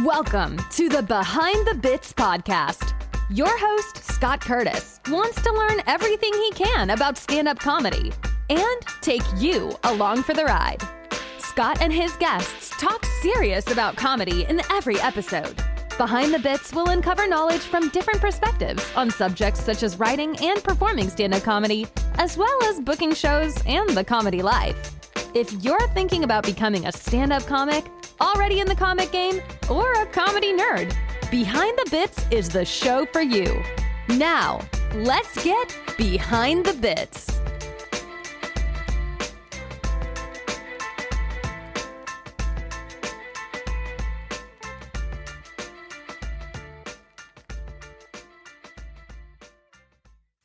Welcome to the Behind the Bits podcast. Your host, Scott Curtis, wants to learn everything he can about stand-up comedy and take you along for the ride. Scott and his guests talk serious about comedy in every episode. Behind the Bits will uncover knowledge from different perspectives on subjects such as writing and performing stand-up comedy, as well as booking shows and the comedy life. If you're thinking about becoming a stand-up comic, already in the comic game, or a comedy nerd, Behind the Bits is the show for you. Now, let's get Behind the Bits.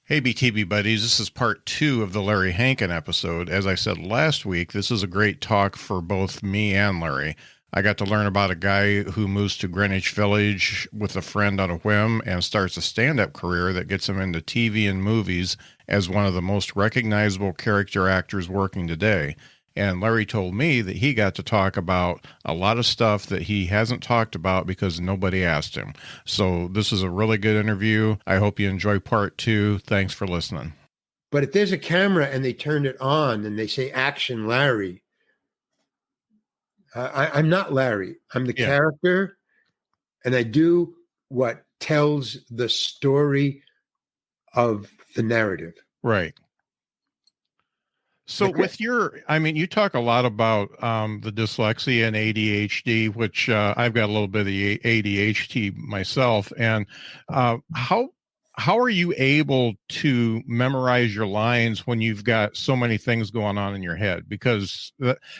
Hey, BKB buddies, this is part 2 of the Larry Hankin episode. As I said last week, this is a great talk for both me and Larry. I got to learn about a guy who moves to Greenwich Village with a friend on a whim and starts a stand-up career that gets him into TV and movies as one of the most recognizable character actors working today. And Larry told me that he got to talk about a lot of stuff that he hasn't talked about because nobody asked him. So this is a really good interview. I hope you enjoy part 2. Thanks for listening. But if there's a camera and they turn it on and they say action Larry, I'm not Larry. I'm the character, and I do what tells the story of the narrative. Right. So with you talk a lot about the dyslexia and ADHD, which I've got a little bit of the ADHD myself. And how are you able to memorize your lines when you've got so many things going on in your head? Because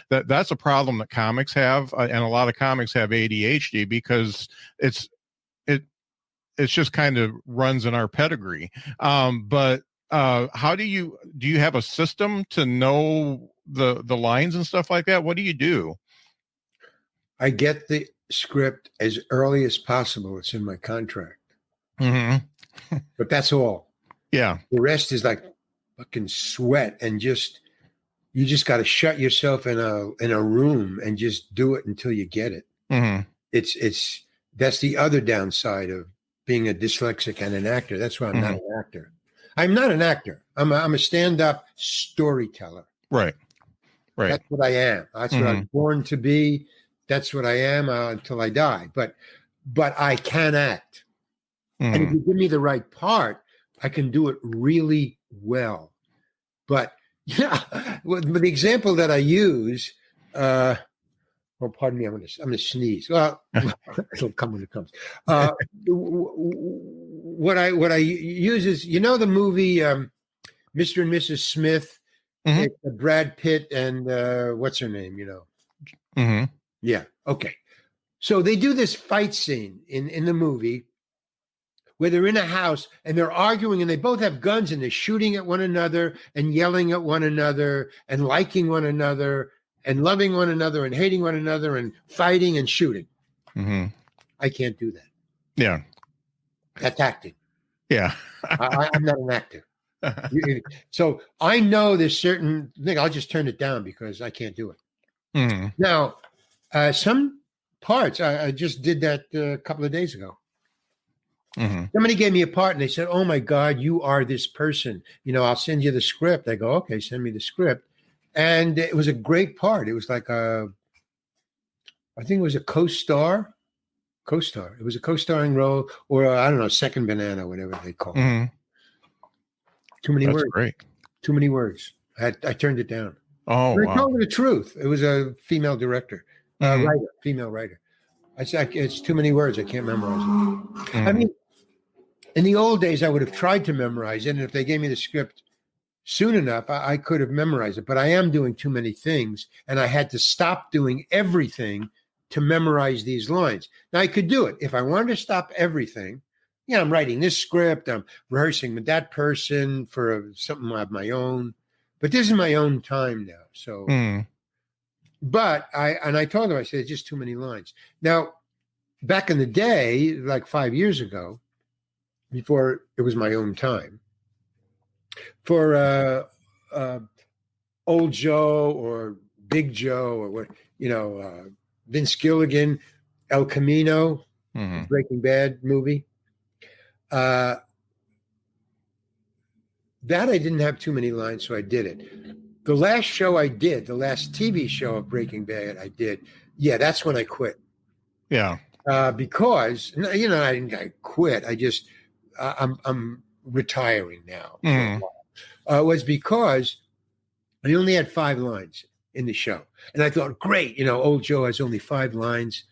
that's a problem that comics have, and a lot of comics have ADHD because it's just kind of runs in our pedigree. But how do you have a system to know the lines and stuff like that? What do you do? I get the script as early as possible. It's in my contract. Mm-hmm. But that's all. Yeah. The rest is like fucking sweat, and you just got to shut yourself in a room and just do it until you get it. Mm-hmm. That's the other downside of being a dyslexic and an actor. That's why I'm not an actor. I'm not an actor. I'm a stand-up storyteller. Right. That's what I am. That's what I was born to be. That's what I am until I die. But I can act. And if you give me the right part, I can do it really well. But the example that I use, pardon me, I'm going to sneeze. Well, it'll come when it comes. What I use is, the movie Mr. and Mrs. Smith, Brad Pitt and what's her name? Mm-hmm. Yeah. Okay. So they do this fight scene in the movie where they're in a house and they're arguing and they both have guns and they're shooting at one another and yelling at one another and liking one another and loving one another and hating one another and fighting and shooting. Mm-hmm. I can't do that. Yeah. That's acting. Yeah. I'm not an actor. So I know there's certain thing. I'll just turn it down because I can't do it. Mm-hmm. Now, some parts, I just did that a couple of days ago. Mm-hmm. Somebody gave me a part and they said, "Oh my God, you are this person. I'll send you the script." I go, "Okay, send me the script." And it was a great part. It was like I think it was a co-star. It was a co-starring role, or I don't know, second banana, whatever they call it. Mm-hmm. Too many words. Great. Too many words. I turned it down. Oh, but wow. I told her the truth. It was a female director, female writer. I said, "It's too many words. I can't memorize it." Mm-hmm. I mean, in the old days, I would have tried to memorize it. And if they gave me the script soon enough, I could have memorized it. But I am doing too many things. And I had to stop doing everything to memorize these lines. Now, I could do it. If I wanted to stop everything, I'm writing this script. I'm rehearsing with that person for something of my own. But this is my own time now. So, but I told them, I said, it's just too many lines. Now, back in the day, like 5 years ago, before it was my own time, for Old Joe or Big Joe or what, Vince Gilligan, El Camino, Mhm. Breaking Bad movie. That I didn't have too many lines, so I did it. The last show I did, the last TV show of Breaking Bad I did, yeah, that's when I quit. Yeah. Because I didn't quit. I just I'm retiring now for a Mhm. while. Was because I only had 5 lines in the show, and I thought, great, old Joe has only 5 lines.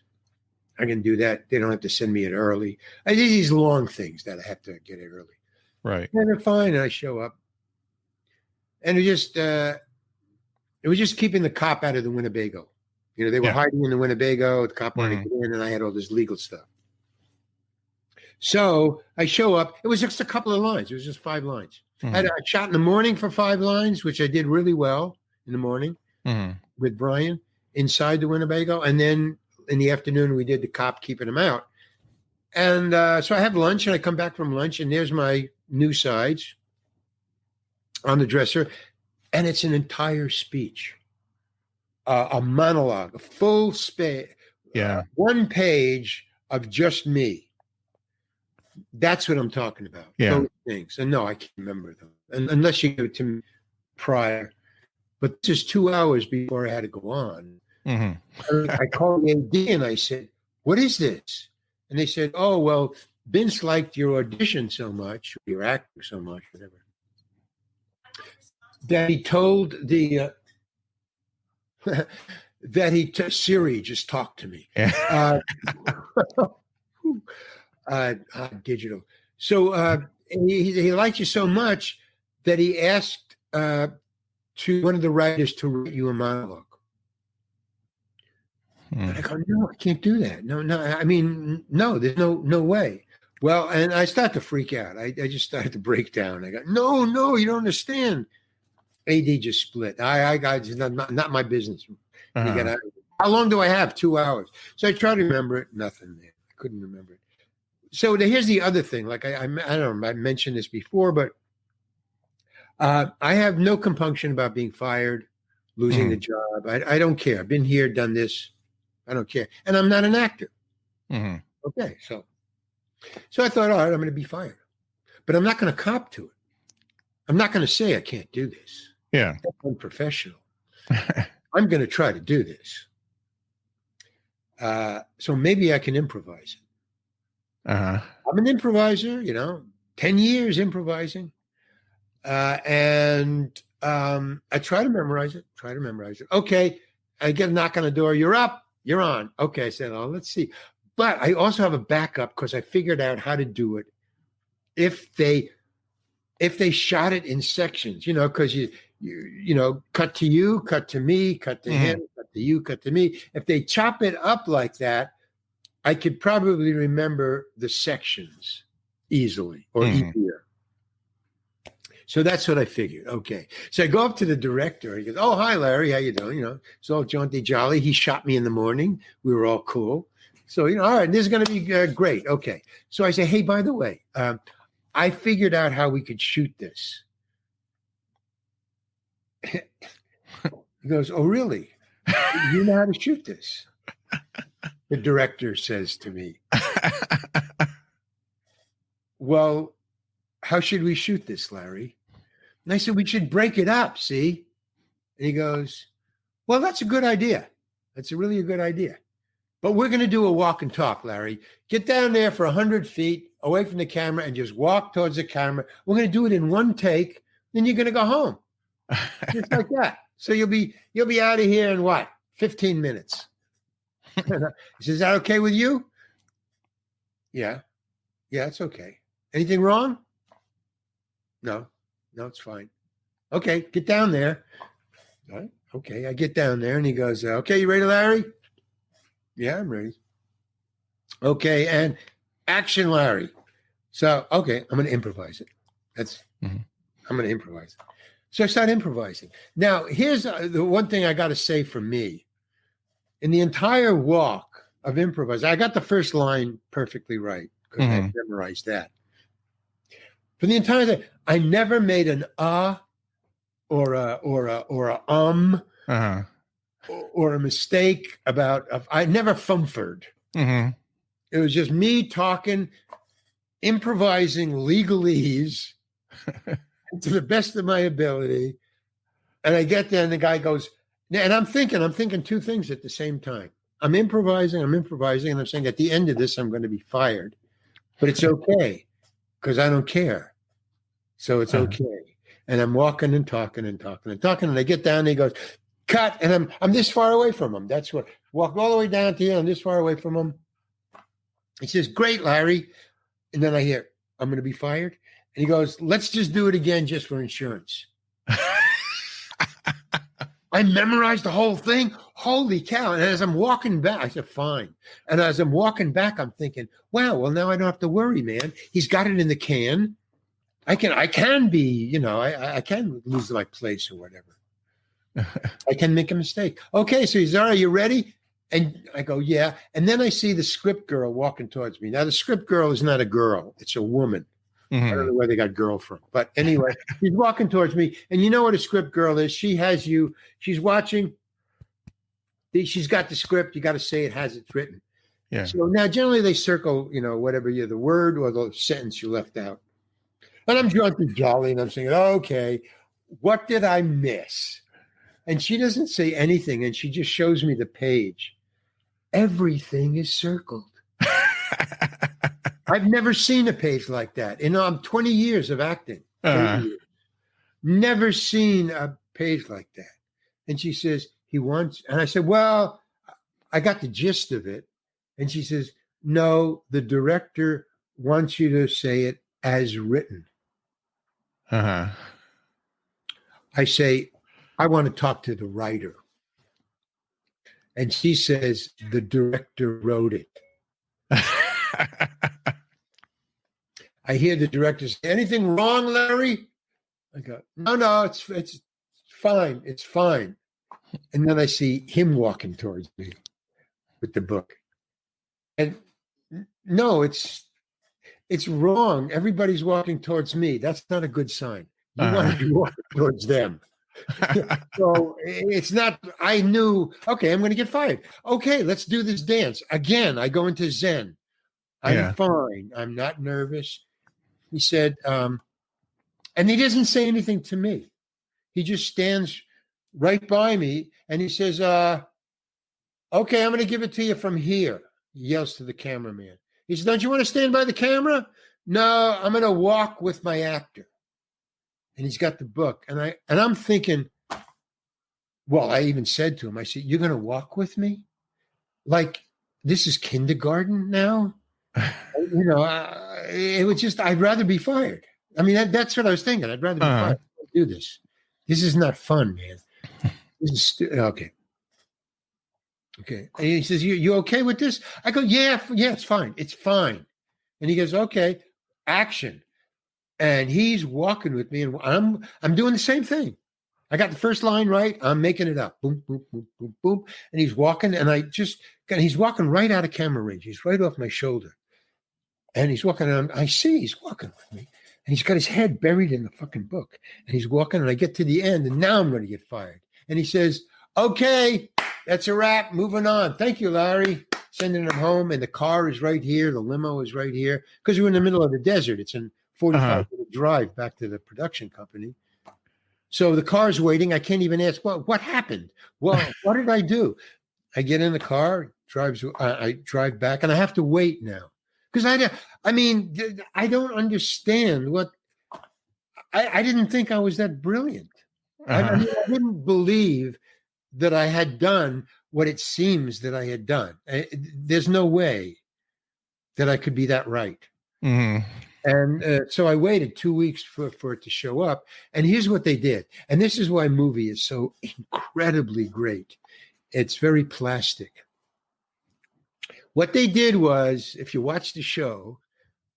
I can do that. They don't have to send me it early. I did these long things that I have to get it early. Right. And they're fine. And I show up, and it was just keeping the cop out of the Winnebago. They were Yeah. hiding in the Winnebago. The cop wanted to get in, and I had all this legal stuff. So I show up. It was just a couple of lines. It was just 5 lines. Mhm. I had a shot in the morning for 5 lines, which I did really well in the morning Mhm. with Brian inside the Winnebago. And then in the afternoon, we did the cop keeping him out. And so I have lunch, and I come back from lunch, and there's my new sides on the dresser. And it's an entire speech, a monologue, a full space, Yeah. 1 page of just me. That's what I'm talking about. Yeah. Those things. And no, I can't remember them. And unless you give it to me prior. But this is 2 hours before I had to go on. Mhm. I called the AD and I said, what is this? And they said, oh, well, Vince liked your audition so much, your acting so much, whatever, that he told the Siri just talked to me. Yeah. Digital. So he liked you so much that he asked to one of the writers to write you a monologue. And I go, no, I can't do that. No. I mean, no, there's no way. Well, and I start to freak out. I just started to break down. I go, no, you don't understand. AD just split. I got it's not my business. Uh-huh. How long do I have? 2 hours. So I tried to remember it. Nothing there. I couldn't remember it. So here's the other thing. Like I don't know. I mentioned this before, but I have no compunction about being fired, losing the job. I don't care. I've been here, done this. I don't care. And I'm not an actor. Mm-hmm. Okay. So I thought, all right, I'm going to be fired. But I'm not going to cop to it. I'm not going to say I can't do this. Yeah. That's unprofessional. I'm going to try to do this. So maybe I can improvise it. Uh-huh. I'm an improviser, 10 years improvising. And I try to memorize it. Okay. I get a knock on the door. You're up. You're on. Okay. I said, oh, let's see. But I also have a backup because I figured out how to do it if they shot it in sections, because you cut to you, cut to me, cut to him, cut to you, cut to me. If they chop it up like that, I could probably remember the sections easily or easier. So that's what I figured. Okay. So I go up to the director. He goes, oh, hi, Larry. How you doing? It's all jaunty jolly. He shot me in the morning. We were all cool. So, all right, this is going to be great. Okay. So I say, hey, by the way, I figured out how we could shoot this. He goes, oh, really? You know how to shoot this? The director says to me, well, how should we shoot this, Larry? And I said, we should break it up, see? And he goes, well, that's a good idea. That's really a good idea. But we're going to do a walk and talk, Larry. Get down there for 100 feet away from the camera and just walk towards the camera. We're going to do it in one take. Then you're going to go home. Just like that. So you'll be out of here in what? 15 minutes. He says, is that okay with you? Yeah. Yeah, it's okay. Anything wrong? No, it's fine. Okay, get down there. All right. Okay, I get down there and he goes, okay, you ready, Larry? Yeah, I'm ready. Okay, and action, Larry. So, okay, I'm going to improvise it. I'm going to improvise it. So I start improvising. Now, here's the one thing I got to say for me. In the entire walk of improvising, I got the first line perfectly right because I had memorized that. For the entire thing, I never made an or a or a mistake about. I never fumfered. Mm-hmm. It was just me talking, improvising legalese to the best of my ability. And I get there and the guy goes, and I'm thinking two things at the same time. I'm improvising, and I'm saying at the end of this, I'm going to be fired. But it's okay because I don't care. So it's okay. And I'm walking and talking and talking and talking. And I get down and he goes, cut. And I'm this far away from him. That's what, walk all the way down to here. I'm this far away from him. He says, great, Larry. And then I hear, I'm going to be fired. And he goes, let's just do it again just for insurance. I memorized the whole thing. Holy cow. And as I'm walking back, I said, fine. And as I'm walking back, I'm thinking, wow, well, now I don't have to worry, man. He's got it in the can. I can be, you know, I can lose my place or whatever. I can make a mistake. Okay, so he's, all right, you ready? And I go, yeah. And then I see the script girl walking towards me. Now, the script girl is not a girl. It's a woman. Mm-hmm. I don't know where they got girl from. But anyway, she's walking towards me. And you know what a script girl is? She has you. She's watching. She's got the script. You got to say it has it written. Yeah. So now generally they circle, you know, whatever the word or the sentence you left out. And I'm drunk and jolly, and I'm saying, okay, what did I miss? And she doesn't say anything, and she just shows me the page. Everything is circled. I've never seen a page like that. You know, I'm 20 years of acting. Years. Never seen a page like that. And she says, he wants, and I said, well, I got the gist of it. And she says, no, the director wants you to say it as written. I say, I want to talk to the writer. And she says, the director wrote it. I hear the director say, anything wrong, Larry? I go, no, it's fine. It's fine. And then I see him walking towards me with the book. And no, it's wrong. Everybody's walking towards me. That's not a good sign. You want to be walking towards them. So it's not, I knew, okay, I'm going to get fired. Okay, let's do this dance. Again, I go into Zen. I'm fine. I'm not nervous. He said, and he doesn't say anything to me. He just stands right by me and he says, okay, I'm going to give it to you from here. He yells to the cameraman. He says, don't you want to stand by the camera? No, I'm going to walk with my actor. And he's got the book. And I'm thinking, well, I even said to him, I said, you're going to walk with me? Like, this is kindergarten now? You know, it was just, I'd rather be fired. I mean, that's what I was thinking. I'd rather be fired. I can't do this. This is not fun, man. This is okay. Okay. And he says, you okay with this? I go, yeah, it's fine. It's fine. And he goes, okay, action. And he's walking with me and I'm doing the same thing. I got the first line right. I'm making it up. Boom, boom, boom, boom, boom. And he's walking and he's walking right out of camera range. He's right off my shoulder. And he's walking and I see he's walking with me. And he's got his head buried in the fucking book. And he's walking and I get to the end and now I'm going to get fired. And he says, okay, that's a wrap. Moving on. Thank you, Larry. Sending him home. And the car is right here. The limo is right here. Because we're in the middle of the desert. It's in 45-minute drive back to the production company. So the car's waiting. I can't even ask, what happened? Well, what did I do? I get in the car, I drive back, and I have to wait now. Because I don't understand what, I didn't think I was that brilliant. I didn't believe that I had done what it seems that I had done. There's no way that I could be that right. Mm-hmm. And so I waited 2 weeks for it to show up. And here's what they did. And this is why movie is so incredibly great. It's very plastic. What they did was, if you watch the show,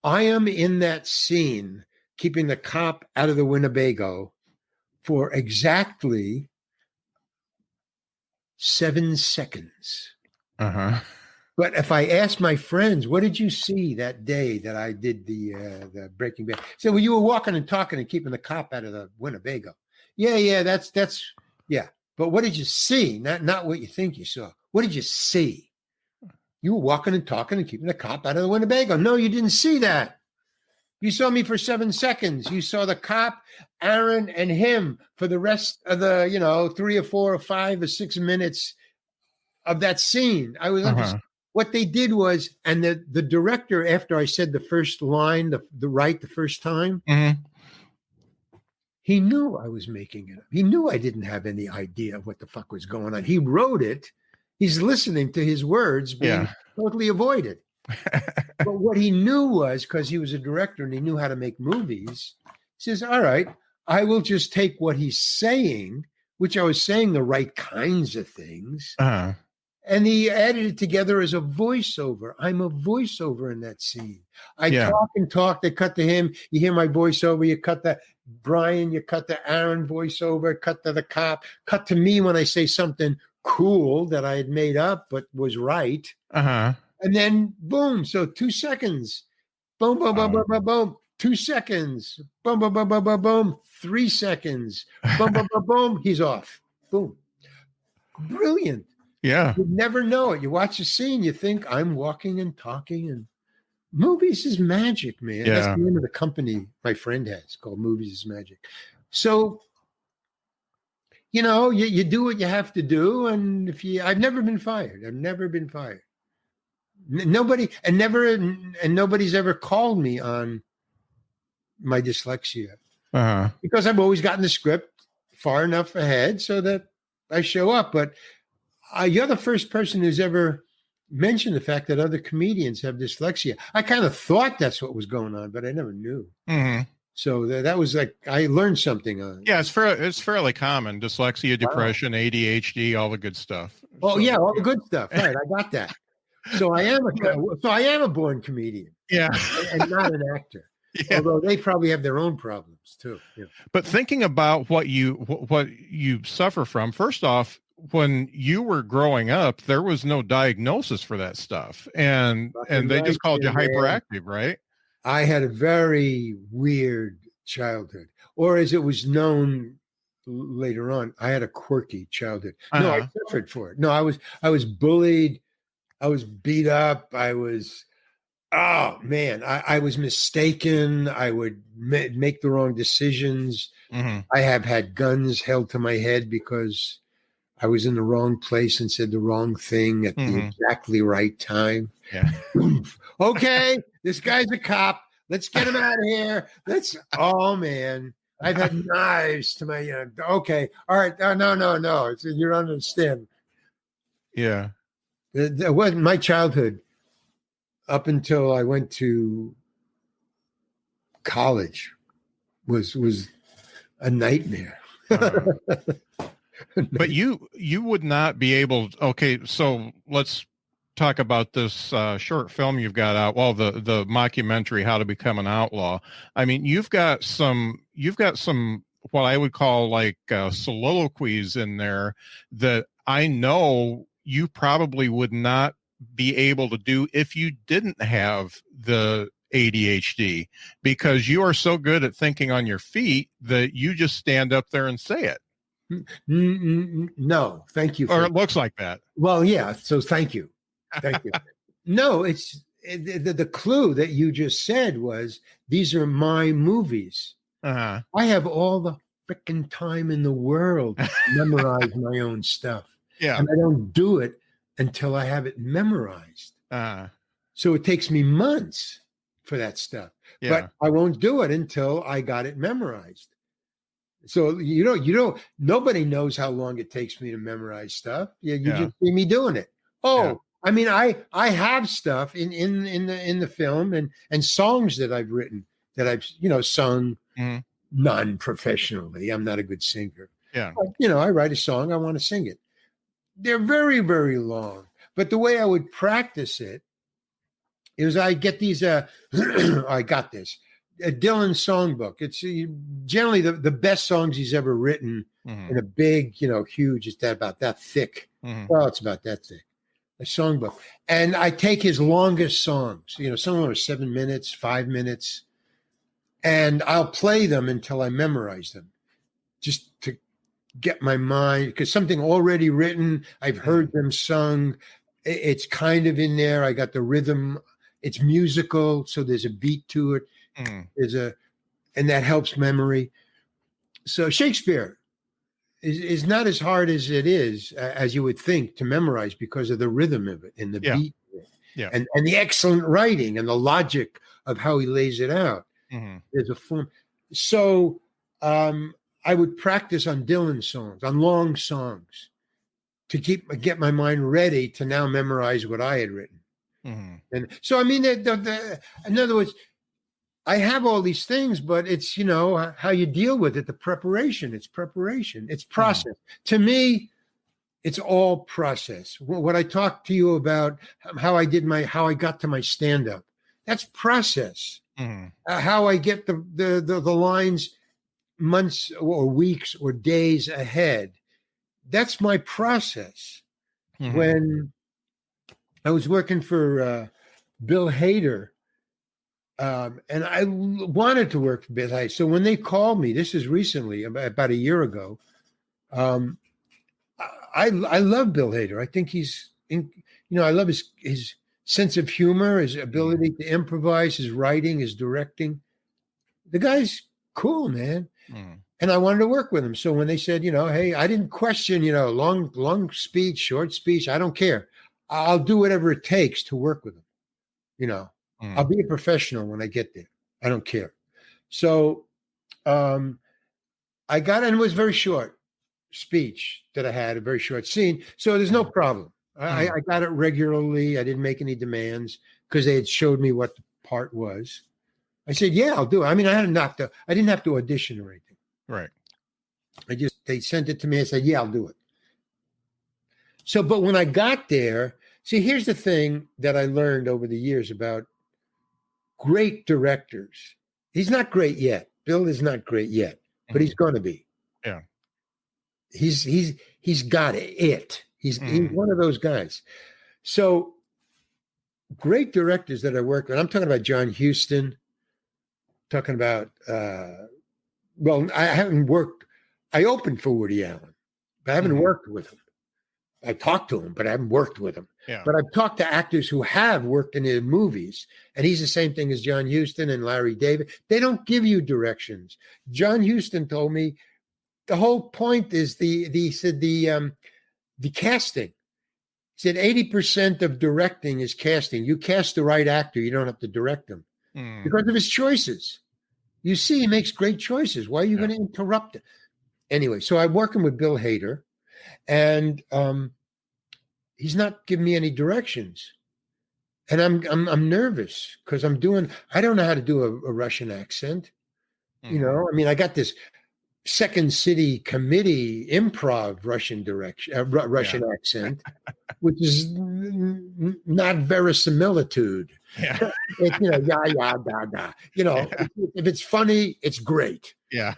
I am in that scene keeping the cop out of the Winnebago for exactly 7 seconds. But if I ask my friends, what did you see that day that I did the Breaking Bad? So, well, you were walking and talking and keeping the cop out of the Winnebago. Yeah, that's yeah. But what did you see? Not what you think you saw. What did you see? You were walking and talking and keeping the cop out of the Winnebago. No, you didn't see that. You saw me for 7 seconds. You saw the cop, Aaron, and him for the rest of the, 3 or 4 or 5 or 6 minutes of that scene. I was what they did was, and the director, after I said the first line, the first time, he knew I was making it up. He knew I didn't have any idea of what the fuck was going on. He wrote it. He's listening to his words being totally avoided. But what he knew was, because he was a director and he knew how to make movies, he says, all right, I will just take what he's saying, which I was saying the right kinds of things, and he added it together as a voiceover. I'm a voiceover in that scene. I talk and talk. They cut to him. You hear my voiceover. You cut to Brian. You cut to Aaron voiceover. Cut to the cop. Cut to me when I say something cool that I had made up but was right. And then boom. So 2 seconds. Boom, boom, boom, boom, boom, boom. 2 seconds. Boom, boom, boom, boom, boom, boom. 3 seconds. Boom, boom, boom, boom. He's off. Boom. Brilliant. Yeah. You never know it. You watch a scene, you think I'm walking and talking, and movies is magic, man. Yeah. That's the name of the company my friend has, called Movies is Magic. So, you do what you have to do. And I've never been fired. I've never been fired. Nobody's ever called me on my dyslexia because I've always gotten the script far enough ahead so that I show up. But you're the first person who's ever mentioned the fact that other comedians have dyslexia. I kind of thought that's what was going on, but I never knew. So that was like, I learned something on it. Yeah, it's fairly common. Dyslexia, depression, ADHD, all the good stuff. Oh, yeah, all the good stuff. Right, I got that. So I am a born comedian. Yeah. And not an actor. Yeah. Although they probably have their own problems too. Yeah. But thinking about what you suffer from, first off, when you were growing up, there was no diagnosis for that stuff. And they just called you hyperactive, right? I had a very weird childhood, or as it was known later on, I had a quirky childhood. No, I suffered for it. No, I was bullied. I was beat up. I was mistaken. I would make the wrong decisions. I have had guns held to my head because I was in the wrong place and said the wrong thing at the exactly right time. Yeah. Okay, this guy's a cop. Let's get him out of here. Oh man, I've had knives to my. Okay, all right. No. You don't understand. Yeah. That wasn't my childhood up until I went to college. Was a nightmare. But you would not be able. Okay, so let's talk about this short film you've got out. Well, the mockumentary, How to Become an Outlaw. I mean, you've got some what I would call like soliloquies in there that I know you probably would not be able to do if you didn't have the ADHD, because you are so good at thinking on your feet that you just stand up there and say it. No, thank you. Or it looks like that. Well, yeah. So thank you. Thank you. No, the clue that you just said was, these are my movies. I have all the freaking time in the world to memorize my own stuff. Yeah. And I don't do it until I have it memorized. So it takes me months for that stuff. Yeah. But I won't do it until I got it memorized. So nobody knows how long it takes me to memorize stuff. You just see me doing it. I mean, I have stuff in the film and songs that I've written that I've sung non-professionally. I'm not a good singer. Yeah. But, I write a song, I want to sing it. They're very, very long. But the way I would practice it is I get these I got this Dylan songbook. It's generally the best songs he's ever written in a big, huge, it's about that thick. Well, it's about that thick. A songbook. And I take his longest songs, some of them are 7 minutes, 5 minutes, and I'll play them until I memorize them, just to get my mind, because something already written, I've heard them sung, It's kind of in there. I got the rhythm. It's musical, so there's a beat to it. And that helps memory. So Shakespeare is not as hard as it is, as you would think, to memorize because of the rhythm of it and the beat and the excellent writing and the logic of how he lays it out. There's a form. So I would practice on Dylan songs, on long songs, to get my mind ready to now memorize what I had written. And so, I mean, in other words, I have all these things, but it's, how you deal with it, the preparation. It's preparation. It's process. To me, it's all process. What I talked to you about, how I got to my stand-up, that's process. How I get the lines months or weeks or days ahead. That's my process. When I was working for Bill Hader, and I wanted to work for Bill Hader. So when they called me, this is recently, about a year ago, I love Bill Hader. I think I love his sense of humor, his ability to improvise, his writing, his directing. The guy's cool, man. And I wanted to work with him. So when they said, hey, I didn't question, long speech, short speech. I don't care. I'll do whatever it takes to work with him. I'll be a professional when I get there. I don't care. So I got, and it was very short speech that I had, a very short scene. So there's no problem. I got it regularly. I didn't make any demands because they had showed me what the part was. I said, yeah, I'll do it. I mean, I didn't have to audition or anything. Right. They sent it to me. I said, yeah, I'll do it. So, but when I got there, see, here's the thing that I learned over the years about great directors. He's not great yet. Bill is not great yet, but he's going to be. Yeah. He's got it. He's one of those guys. So great directors that I work with, I'm talking about John Huston, talking about, I haven't worked. I opened for Woody Allen, but I haven't worked with him. I talked to him, but I haven't worked with him. Yeah. But I've talked to actors who have worked in his movies, and he's the same thing as John Huston and Larry David. They don't give you directions. John Huston told me the whole point is the casting. He said 80% of directing is casting. You cast the right actor, you don't have to direct them because of his choices. You see, he makes great choices. Why are you going to interrupt it? Anyway, so I'm working with Bill Hader, and he's not giving me any directions, and I'm nervous because I don't know how to do a Russian accent. I mean, I got this Second City Committee improv Russian accent, which is not verisimilitude. Yeah. If it's funny, it's great. Yeah.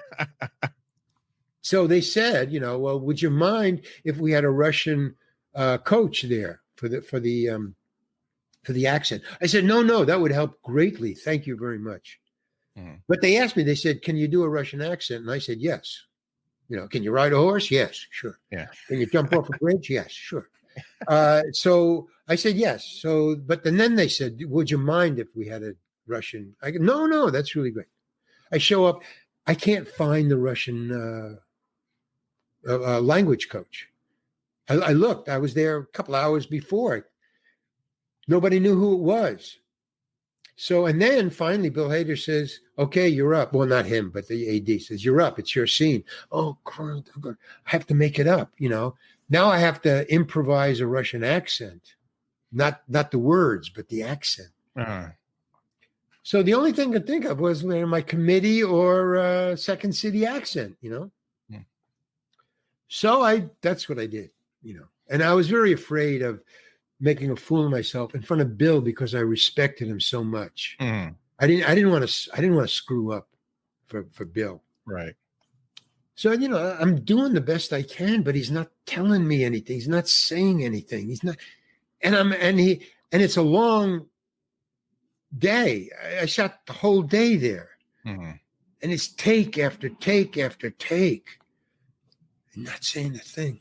So they said, well, would you mind if we had a Russian coach there for the accent? I said, no, that would help greatly. Thank you very much. But they asked me, they said, can you do a Russian accent? And I said, yes. Can you ride a horse? Yes, sure. Yeah. Can you jump off a bridge? Yes, sure. So I said, yes. So, but then they said, would you mind if we had a Russian? I go, no, that's really great. I show up. I can't find the Russian language coach. I looked. I was there a couple hours before. Nobody knew who it was. So, and then finally Bill Hader says, okay, you're up. Well, not him, but the AD says, you're up. It's your scene. Oh, I have to make it up. Now I have to improvise a Russian accent, not the words, but the accent. So the only thing I could think of was my committee or Second City accent, So that's what I did, and I was very afraid of making a fool of myself in front of Bill because I respected him so much. I didn't want to screw up for Bill. Right. So, I'm doing the best I can, but he's not telling me anything. He's not saying anything. He's not, and it's a long day. I shot the whole day there, and it's take after take after take, and not saying a thing.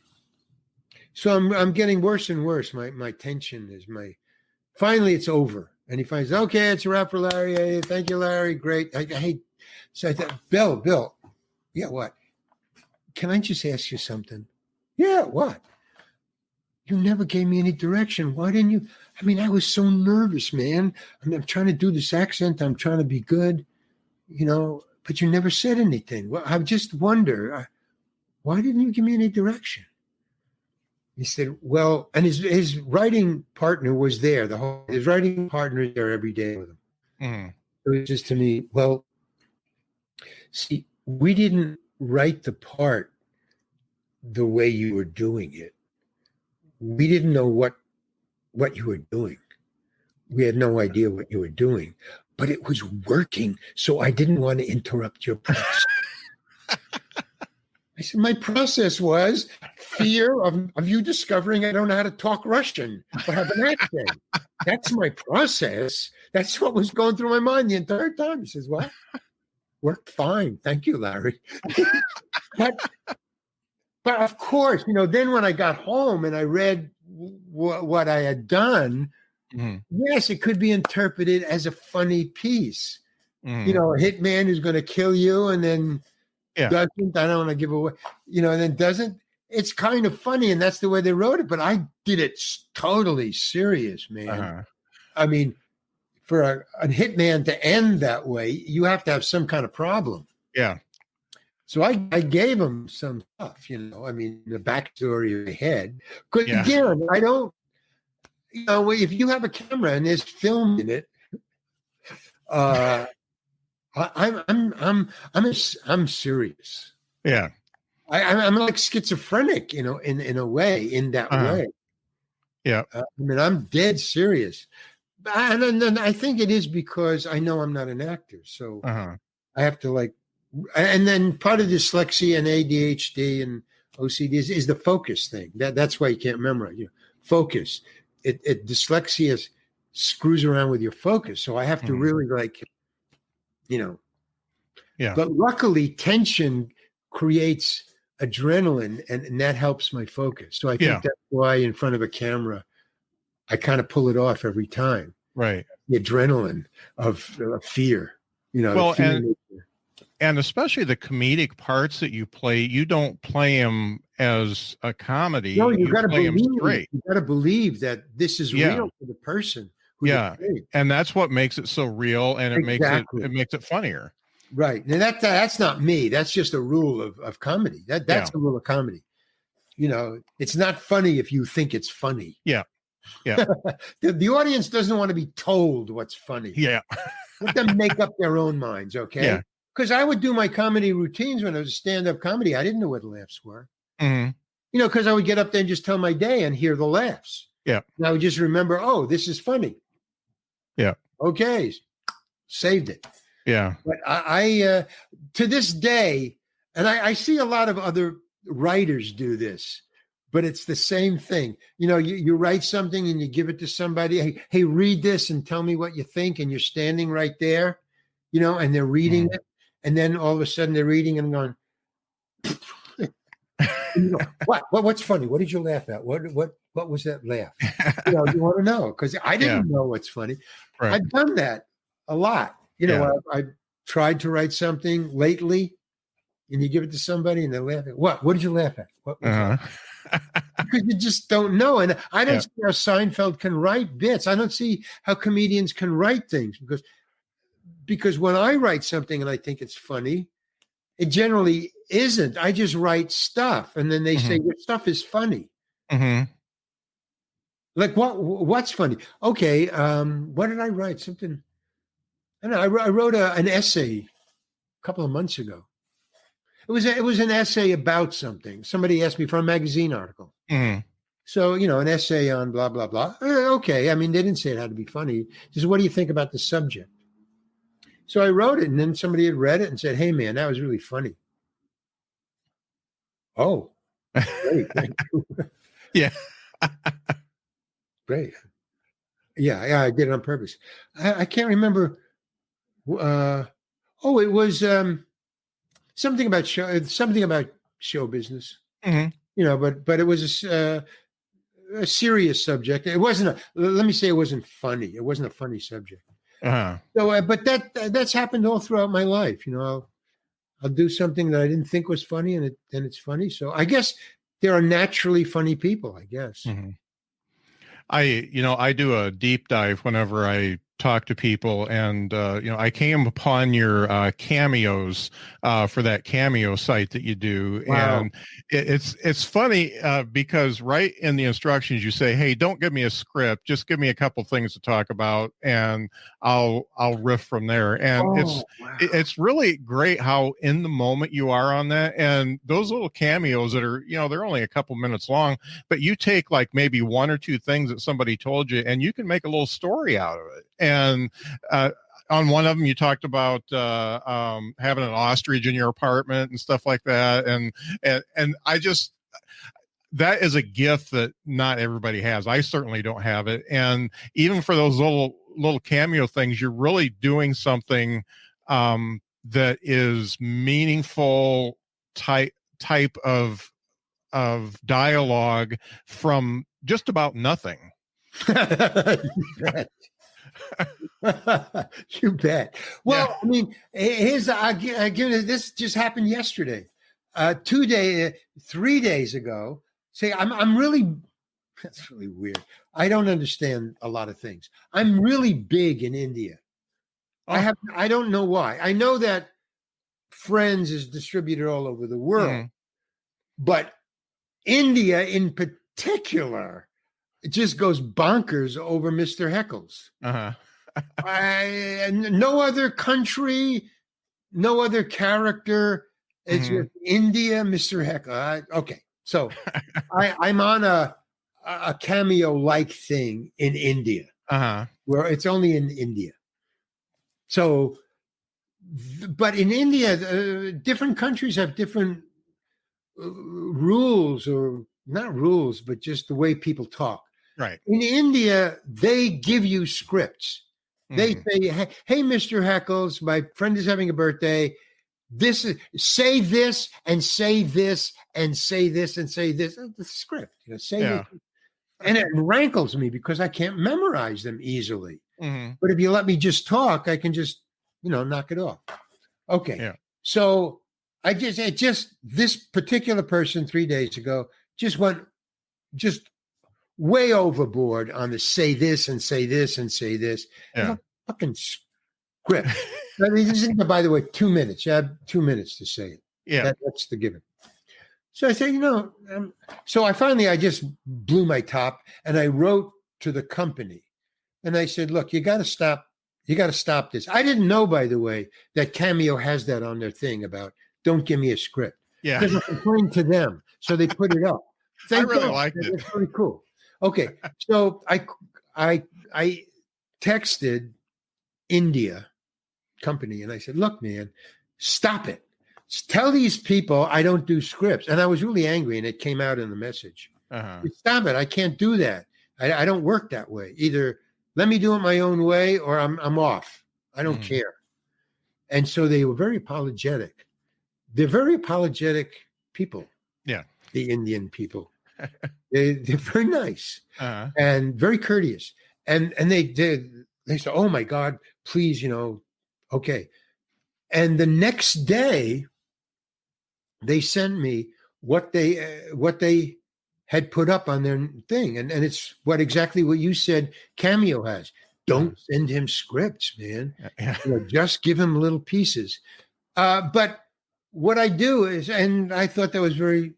So I'm getting worse and worse. My tension is finally it's over. And he finds, okay, it's a wrap for Larry. Hey, thank you, Larry. Great. So I thought, Bill, yeah, what? Can I just ask you something? Yeah, what? You never gave me any direction. Why didn't you? I mean, I was so nervous, man. I'm trying to do this accent. I'm trying to be good, but you never said anything. Well, I just wonder, why didn't you give me any direction? He said, well, and his writing partner was there. His writing partner is there every day with him. Mm-hmm. So it says to me, well, see, we didn't write the part the way you were doing it. We didn't know what you were doing. We had no idea what you were doing, but it was working. So I didn't want to interrupt your process. I said, my process was fear of you discovering I don't know how to talk Russian or have an accent. That's my process. That's what was going through my mind the entire time. He says, well, worked fine. Thank you, Larry. but of course, then when I got home and I read what I had done, mm-hmm. Yes, it could be interpreted as a funny piece. Mm-hmm. A hitman who's going to kill you and then doesn't, I don't want to give away, and then doesn't. It's kind of funny, and that's the way they wrote it. But I did it totally serious, man. Uh-huh. I mean, for a hitman to end that way, you have to have some kind of problem. Yeah. So I gave him some stuff, I mean, the backstory of the head. Because again, I don't, if you have a camera and there's film in it, I'm serious. Yeah. I'm like schizophrenic, in a way, in that way. Yeah. I mean, I'm dead serious. And then I think it is because I know I'm not an actor. So I have to and then part of dyslexia and ADHD and OCD is the focus thing. That's why you can't memorize. Focus. Dyslexia screws around with your focus. So I have to really Yeah. But luckily, tension creates adrenaline, and that helps my focus. So I think that's why in front of a camera, I kind of pull it off every time. Right. The adrenaline of fear. Well, and especially the comedic parts that you play, you don't play them as a comedy. No, you got to play believe. them straight. You got to believe that this is real for the person. And that's what makes it so real, and it makes it funnier. Right. Now that's not me. That's just a rule of comedy. That's a rule of comedy. It's not funny if you think it's funny. Yeah. Yeah. The audience doesn't want to be told what's funny. Yeah. Let them make up their own minds. Okay. Yeah. Because I would do my comedy routines when I was stand-up comedy. I didn't know what the laughs were. Mm-hmm. Because I would get up there and just tell my day and hear the laughs. Yeah. And I would just remember, oh, this is funny. Yeah. Okay. Saved it. Yeah. But I to this day, and I see a lot of other writers do this, but it's the same thing. You write something and you give it to somebody. Hey, read this and tell me what you think. And you're standing right there, and they're reading it. And then all of a sudden they're reading and going, what's funny? What did you laugh at? What was that laugh? You want to know, because I didn't know what's funny. Right. I've done that a lot. I've tried to write something lately, and you give it to somebody, and they laugh at what? What did you laugh at? What was that? Because you just don't know. And I don't see how Seinfeld can write bits. I don't see how comedians can write things because when I write something and I think it's funny, it generally isn't. I just write stuff, and then they say your stuff is funny. Mm-hmm. Like what's funny? Okay, what did I write? Something. I don't know. I wrote an essay a couple of months ago. It was an essay about something. Somebody asked me for a magazine article. Mm-hmm. So, an essay on blah, blah, blah. Okay. I mean, they didn't say it had to be funny. Just what do you think about the subject? So I wrote it, and then somebody had read it and said, hey, man, that was really funny. Oh, great. Thank you. Yeah. Great. Yeah, I did it on purpose. I can't remember. It was something about show business. Mm-hmm. but it was a serious subject. It wasn't let me say it wasn't funny. It wasn't a funny subject. Uh-huh. So, but that's happened all throughout my life. I'll do something that I didn't think was funny, and it's funny. So I guess there are naturally funny people, I guess. Mm-hmm. I do a deep dive whenever I talk to people, and I came upon your cameos for that Cameo site that you do. Wow. And it's funny because right in the instructions you say, hey, don't give me a script, just give me a couple things to talk about, and I'll riff from there. And it's really great how in the moment you are on that, and those little cameos that are, they're only a couple minutes long, but you take like maybe one or two things that somebody told you, and you can make a little story out of it. And on one of them, you talked about having an ostrich in your apartment and stuff like that. And I just, that is a gift that not everybody has. I certainly don't have it. And even for those little cameo things, you're really doing something that is meaningful type of dialogue from just about nothing. You bet. Well, yeah. I mean, this just happened yesterday. 3 days ago. Say, I'm really. That's really weird. I don't understand a lot of things. I'm really big in India. Oh. I don't know why. I know that Friends is distributed all over the world, but India in particular, it just goes bonkers over Mr. Heckles. Uh-huh. No other country, no other character. It's with India, Mr. Heckles. Okay, so I'm on a cameo-like thing in India, where it's only in India. So, but in India, different countries have different rules, or not rules, but just the way people talk. Right. In India, they give you scripts. They say, hey, Mr. Heckles, my friend is having a birthday. Say this and say this and say this and say this. The script, say this. And it rankles me because I can't memorize them easily. But if you let me just talk, I can just, knock it off. Okay. Yeah. So this particular person 3 days ago just went way overboard on the say this and say this and say this. Yeah. Fucking script. I mean, this isn't, by the way, 2 minutes. You have 2 minutes to say it. Yeah. That's the given. So I said, so I just blew my top, and I wrote to the company, and I said, look, you got to stop. You got to stop this. I didn't know, by the way, that Cameo has that on their thing about don't give me a script. Yeah. Because I complained to them, so they put it up. I really liked it. It's pretty cool. Okay, so I texted India company, and I said, look, man, stop it. Tell these people I don't do scripts. And I was really angry, and it came out in the message. Stop it. I can't do that. I don't work that way. Either let me do it my own way, or I'm off. I don't care. And so they were very apologetic. They're very apologetic people. Yeah. The Indian people. They're very nice and very courteous. And they said, oh my God, please, okay. And the next day, they sent me what they had put up on their thing. And it's exactly what you said Cameo has. Don't send him scripts, man. Just give him little pieces. But what I do is, and I thought that was very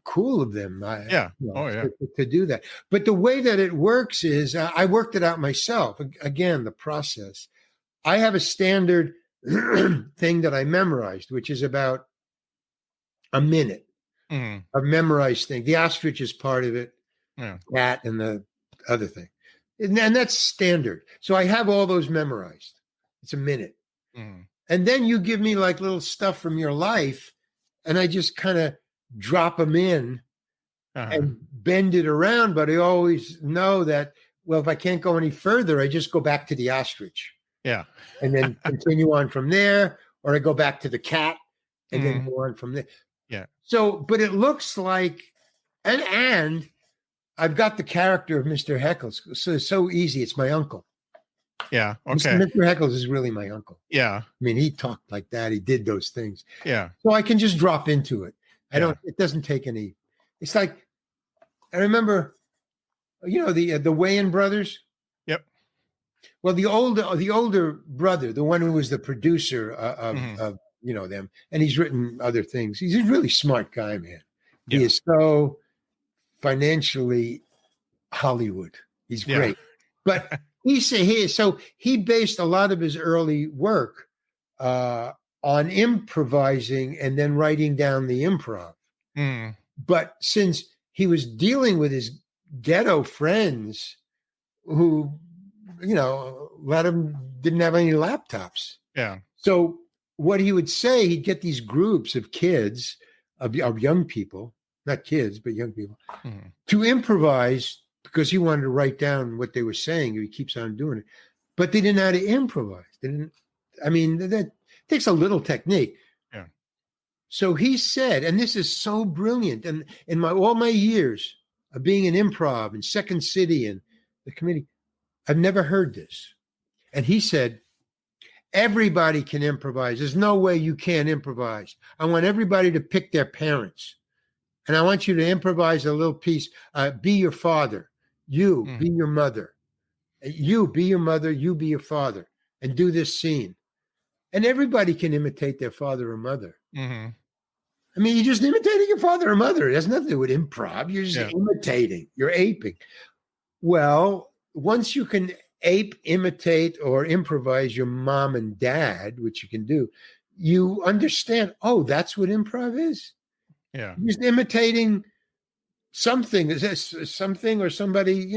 cool of them. To do that. But the way that it works is I worked it out myself. Again, the process. I have a standard thing that I memorized, which is about a minute. A memorized thing. The ostrich is part of it. That and the other thing. And that's standard. So I have all those memorized. It's a minute. And then you give me like little stuff from your life, and I just kind of drop them in and bend it around. But I always know that, well, if I can't go any further, I just go back to the ostrich. Yeah. And then continue on from there, or I go back to the cat and then go on from there. Yeah. So, but it looks like And I've got the character of Mr. Heckles. So it's so easy. It's my uncle. Yeah. Okay. Mr. Heckles is really my uncle. Yeah. I mean, he talked like that. He did those things. Yeah. So I can just drop into it. It doesn't take any. It's like, I remember, the Wayans brothers. Yep. Well, the older brother, the one who was the producer of them, and he's written other things. He's a really smart guy, man. Yeah. He is so financially Hollywood. He's great. But he based a lot of his early work on improvising and then writing down the improv. Mm. But since he was dealing with his ghetto friends who, didn't have any laptops. Yeah. So what he would say, he'd get these groups of kids, of young people, not kids, but young people, to improvise because he wanted to write down what they were saying. He keeps on doing it. But they didn't know how to improvise. That takes a little technique. Yeah. So he said, and this is so brilliant, and in all my years of being in improv and Second City and the committee, I've never heard this. And he said, everybody can improvise. There's no way you can't improvise. I want everybody to pick their parents. And I want you to improvise a little piece. Be your father. You be your mother. You be your mother. You be your father. And do this scene. And everybody can imitate their father or mother. Mm-hmm. I mean, you're just imitating your father or mother. It has nothing to do with improv. You're just imitating. You're aping. Well, once you can ape, imitate, or improvise your mom and dad, which you can do, you understand, oh, that's what improv is. Yeah. You're just imitating something. Is this something or somebody,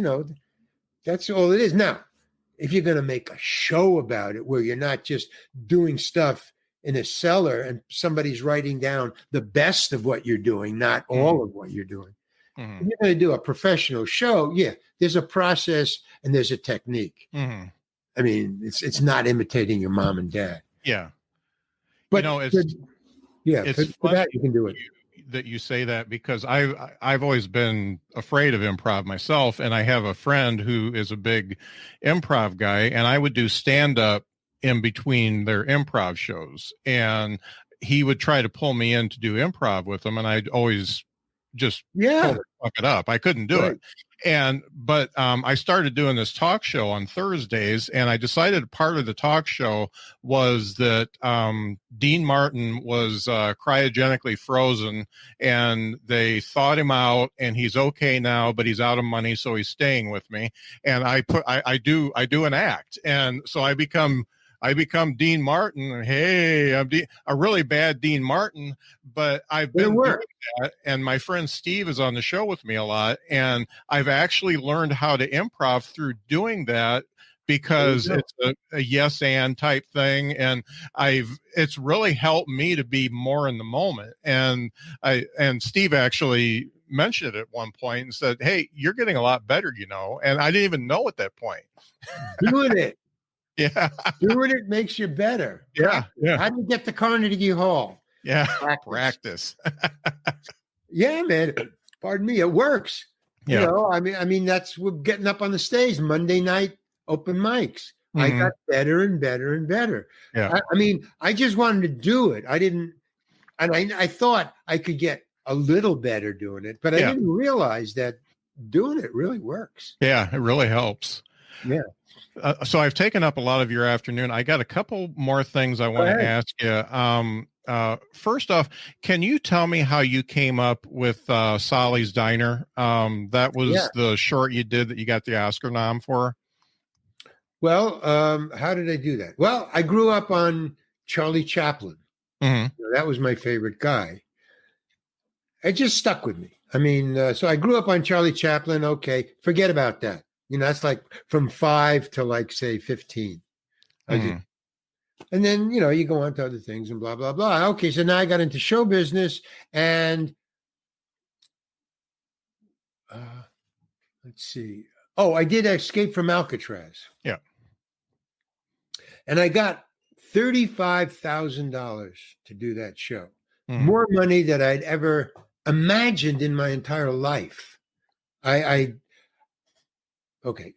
that's all it is. Now, if you're going to make a show about it where you're not just doing stuff in a cellar and somebody's writing down the best of what you're doing, not all of what you're doing. If you're going to do a professional show, there's a process and there's a technique. I mean, it's not imitating your mom and dad. Yeah. But it's for that you can do it. That you say that because I've always been afraid of improv myself, and I have a friend who is a big improv guy, and I would do stand up in between their improv shows, and he would try to pull me in to do improv with him, and I'd always just totally fuck it up. I couldn't do it. But I started doing this talk show on Thursdays, and I decided part of the talk show was that Dean Martin was cryogenically frozen, and they thawed him out, and he's okay now, but he's out of money, so he's staying with me. And I do an act, and so I become Dean Martin. Hey, I'm a really bad Dean Martin, but I've been doing that. And my friend Steve is on the show with me a lot. And I've actually learned how to improv through doing that because it's a yes and type thing. And it's really helped me to be more in the moment. And Steve actually mentioned it at one point and said, hey, you're getting a lot better, and I didn't even know at that point. Doing it. Yeah. Doing it makes you better. Yeah. How do you get to Carnegie Hall? Yeah. Practice. Yeah, man. Pardon me. It works. Yeah. I mean, that's we're getting up on the stage Monday night open mics. I got better and better and better. Yeah. I just wanted to do it. I didn't, and I thought I could get a little better doing it, but I didn't realize that doing it really works. Yeah, it really helps. Yeah. So I've taken up a lot of your afternoon. I got a couple more things I want to ask you. First off, can you tell me how you came up with Solly's Diner? That was the short you did that you got the Oscar nom for. Well, how did I do that? Well, I grew up on Charlie Chaplin. That was my favorite guy. It just stuck with me. I mean, so I grew up on Charlie Chaplin. Okay, forget about that. That's like from 5 to like, say, 15. And then, you go on to other things and blah, blah, blah. Okay, so now I got into show business and let's see. Oh, I did Escape from Alcatraz. Yeah. And I got $35,000 to do that show. More money than I'd ever imagined in my entire life. Okay,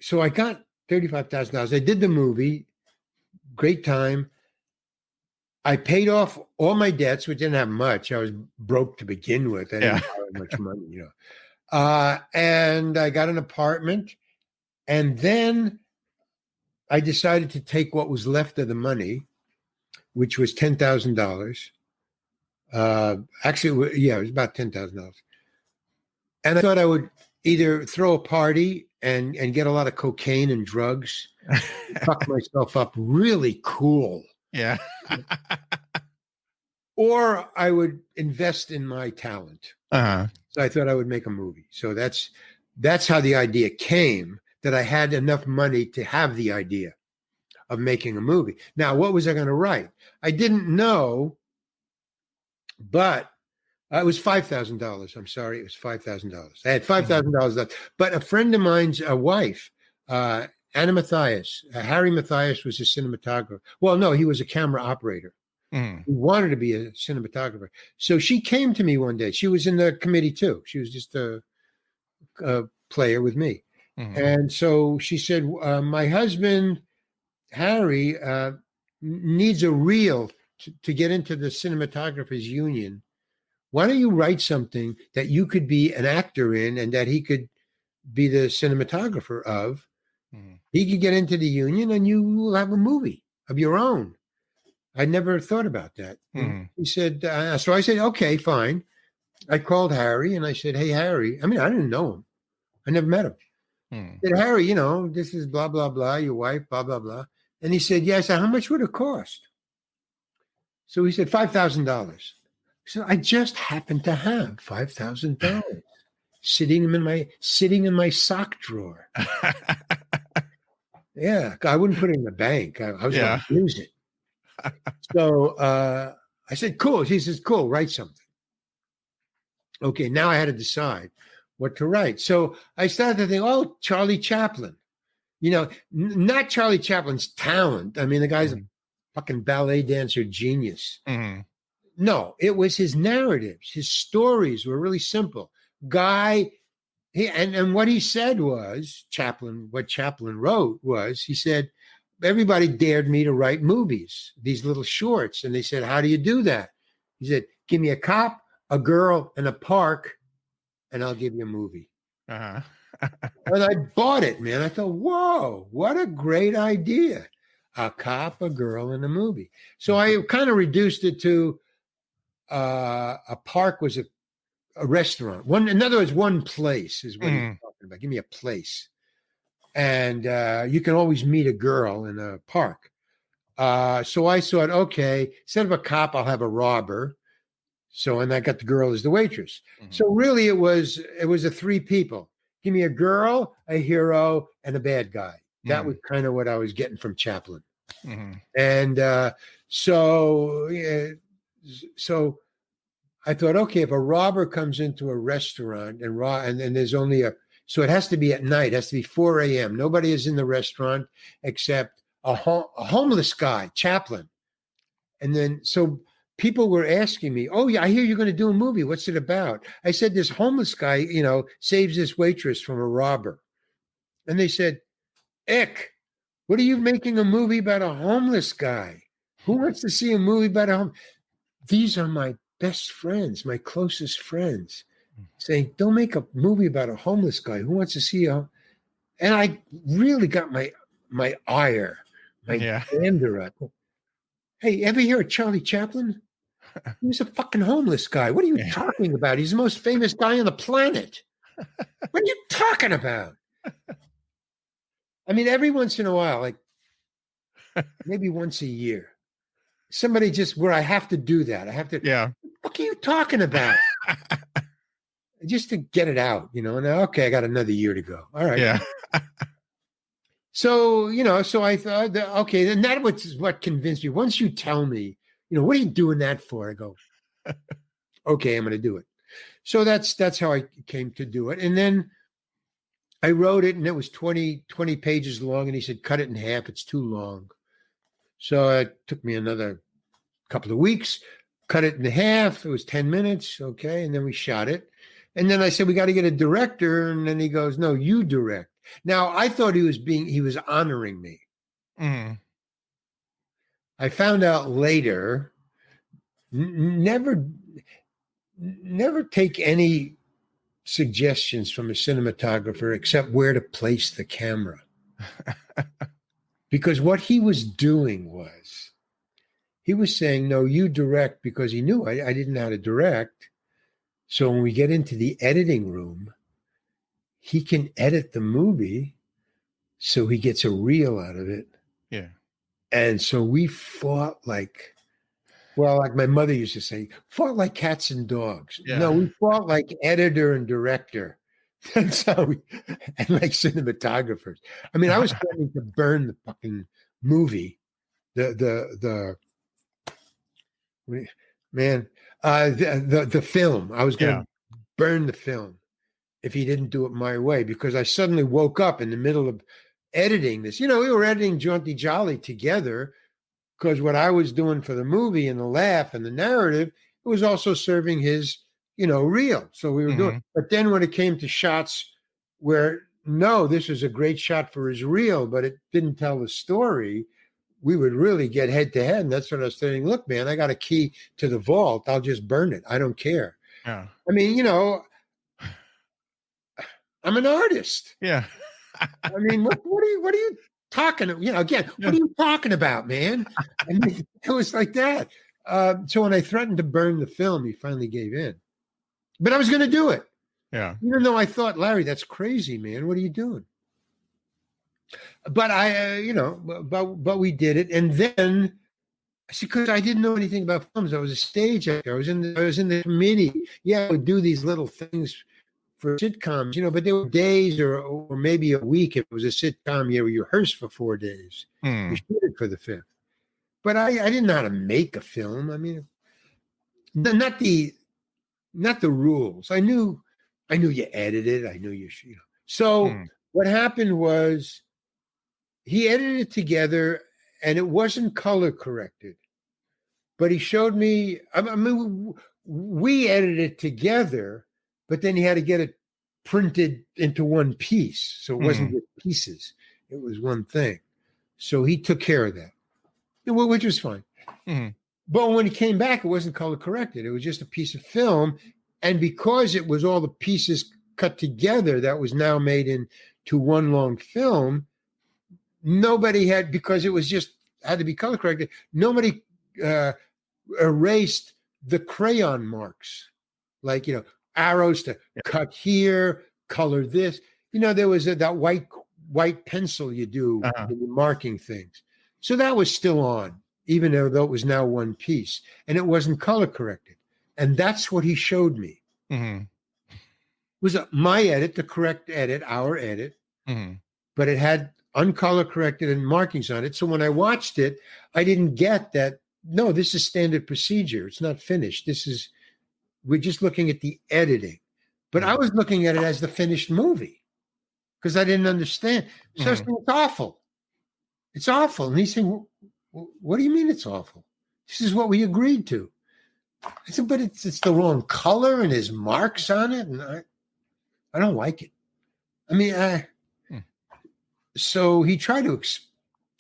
so I got $35,000. I did the movie, great time. I paid off all my debts, which didn't have much. I was broke to begin with. I didn't borrow much money, and I got an apartment. And then I decided to take what was left of the money, which was $10,000. Actually, it was about $10,000. And I thought I would either throw a party and get a lot of cocaine and drugs, fuck myself up really cool. Yeah. Or I would invest in my talent. Uh-huh. So I thought I would make a movie. So that's how the idea came, that I had enough money to have the idea of making a movie. Now, what was I going to write? I didn't know, but it was $5,000. I'm sorry. It was $5,000. I had $5,000 left. But a friend of mine's wife, Anna Mathias, Harry Mathias was a cinematographer. Well, no, he was a camera operator. Mm. He wanted to be a cinematographer. So she came to me one day. She was in the committee too. She was just a player with me. Mm-hmm. And so she said, my husband, Harry, needs a reel to get into the cinematographer's union. Why don't you write something that you could be an actor in and that he could be the cinematographer of? Mm-hmm. He could get into the union and you will have a movie of your own. I never thought about that. Mm-hmm. He said, so I said, okay, fine. I called Harry and I said, hey, Harry. I mean, I didn't know him. I never met him. I said, Harry, this is blah, blah, blah, your wife, blah, blah, blah. And he said, yeah. I said, how much would it cost? So he said, $5,000. So I just happened to have $5,000 sitting in my sock drawer. Yeah, I wouldn't put it in the bank. I was going to use it. So I said, cool. He says, cool, write something. Okay, now I had to decide what to write. So I started to think, Charlie Chaplin. Not Charlie Chaplin's talent. I mean, the guy's a fucking ballet dancer genius. Mm-hmm. No, it was his narratives. His stories were really simple. And what he said was, what Chaplin wrote was, he said, everybody dared me to write movies, these little shorts. And they said, how do you do that? He said, give me a cop, a girl, and a park, and I'll give you a movie. Uh-huh. And I bought it, man. I thought, whoa, what a great idea. A cop, a girl, and a movie. So I kind of reduced it to a park was a restaurant. In other words, one place is what he's talking about. Give me a place. And you can always meet a girl in a park. So I thought, okay, instead of a cop, I'll have a robber. And I got the girl as the waitress. Mm-hmm. So really it was a three people. Give me a girl, a hero, and a bad guy. That was kind of what I was getting from Chaplin. Mm-hmm. And so I thought, okay, if a robber comes into a restaurant and there's only so it has to be at night, it has to be 4 a.m. Nobody is in the restaurant except a homeless guy, Chaplin. And then, so people were asking me, oh, yeah, I hear you're going to do a movie. What's it about? I said, this homeless guy, saves this waitress from a robber. And they said, Ick, what are you making a movie about a homeless guy? Who wants to see a movie about a These are my best friends, my closest friends, saying, don't make a movie about a homeless guy. Who wants to see And I really got my ire, my anger up. Hey, ever hear of Charlie Chaplin? He was a fucking homeless guy. What are you talking about? He's the most famous guy on the planet. What are you talking about? I mean, every once in a while, like maybe once a year, somebody where I have to do that. I have to. Yeah. What are you talking about? Just to get it out, And okay, I got another year to go. All right. Yeah. So I thought, okay, and that was what convinced me. Once you tell me, what are you doing that for? I go, okay, I'm going to do it. So that's how I came to do it. And then I wrote it, and it was 20 pages long. And he said, cut it in half. It's too long. So it took me another couple of weeks. cut it in half. It was 10 minutes. Okay. And then we shot it. And then I said, we got to get a director. And then he goes, no, you direct. Now I thought he was honoring me. Mm. I found out later, never take any suggestions from a cinematographer except where to place the camera. Because what he was doing was, he was saying, no, you direct, because he knew I didn't know how to direct. So when we get into the editing room, he can edit the movie so he gets a reel out of it. Yeah. And so we fought like my mother used to say, fought like cats and dogs. Yeah. No, we fought like editor and director. That's how and like cinematographers. I mean, I was threatening to burn the fucking movie. The film. I was going to burn the film if he didn't do it my way, because I suddenly woke up in the middle of editing this. We were editing Jaunty Jolly together, because what I was doing for the movie and the laugh and the narrative, it was also serving his, reel. So we were doing, but then when it came to shots where, no, this is a great shot for his reel, but it didn't tell the story, we would really get head to head. And that's what I was saying. Look, man, I got a key to the vault. I'll just burn it. I don't care. Yeah. I mean, I'm an artist. Yeah. I mean, what are you talking? Again, what are you talking about, man? I mean, it was like that. So when I threatened to burn the film, he finally gave in. But I was going to do it. Yeah. Even though I thought, Larry, that's crazy, man. What are you doing? But but we did it. And then, because I didn't know anything about films, I was a stage actor. I was in the committee. Yeah, I would do these little things for sitcoms, but there were days or maybe a week. If it was a sitcom, you rehearsed for 4 days. You shoot it for the 5th. But I didn't know how to make a film. I mean, not the rules. I knew you edited. I knew you. So what happened was, he edited it together, and it wasn't color corrected. But he showed me. I mean, we edited it together, but then he had to get it printed into one piece, so it wasn't just pieces. It was one thing. So he took care of that, which was fine. But when he came back, it wasn't color corrected. It was just a piece of film. And because it was all the pieces cut together that was now made into one long film, nobody had, because it was just had to be color corrected, nobody erased the crayon marks, like, arrows to cut here, color this. There was that white pencil you do when you're marking things. So that was still on, even though it was now one piece, and it wasn't color corrected. And that's what he showed me. It was my edit, the correct edit, our edit, but it had uncolor corrected and markings on it. So when I watched it, I didn't get that. No, this is standard procedure. It's not finished. We're just looking at the editing. But I was looking at it as the finished movie because I didn't understand. So I said, it's awful. It's awful. And he said, what do you mean it's awful? This is what we agreed to. I said, but it's the wrong color and his marks on it. And I don't like it. I mean, so he tried to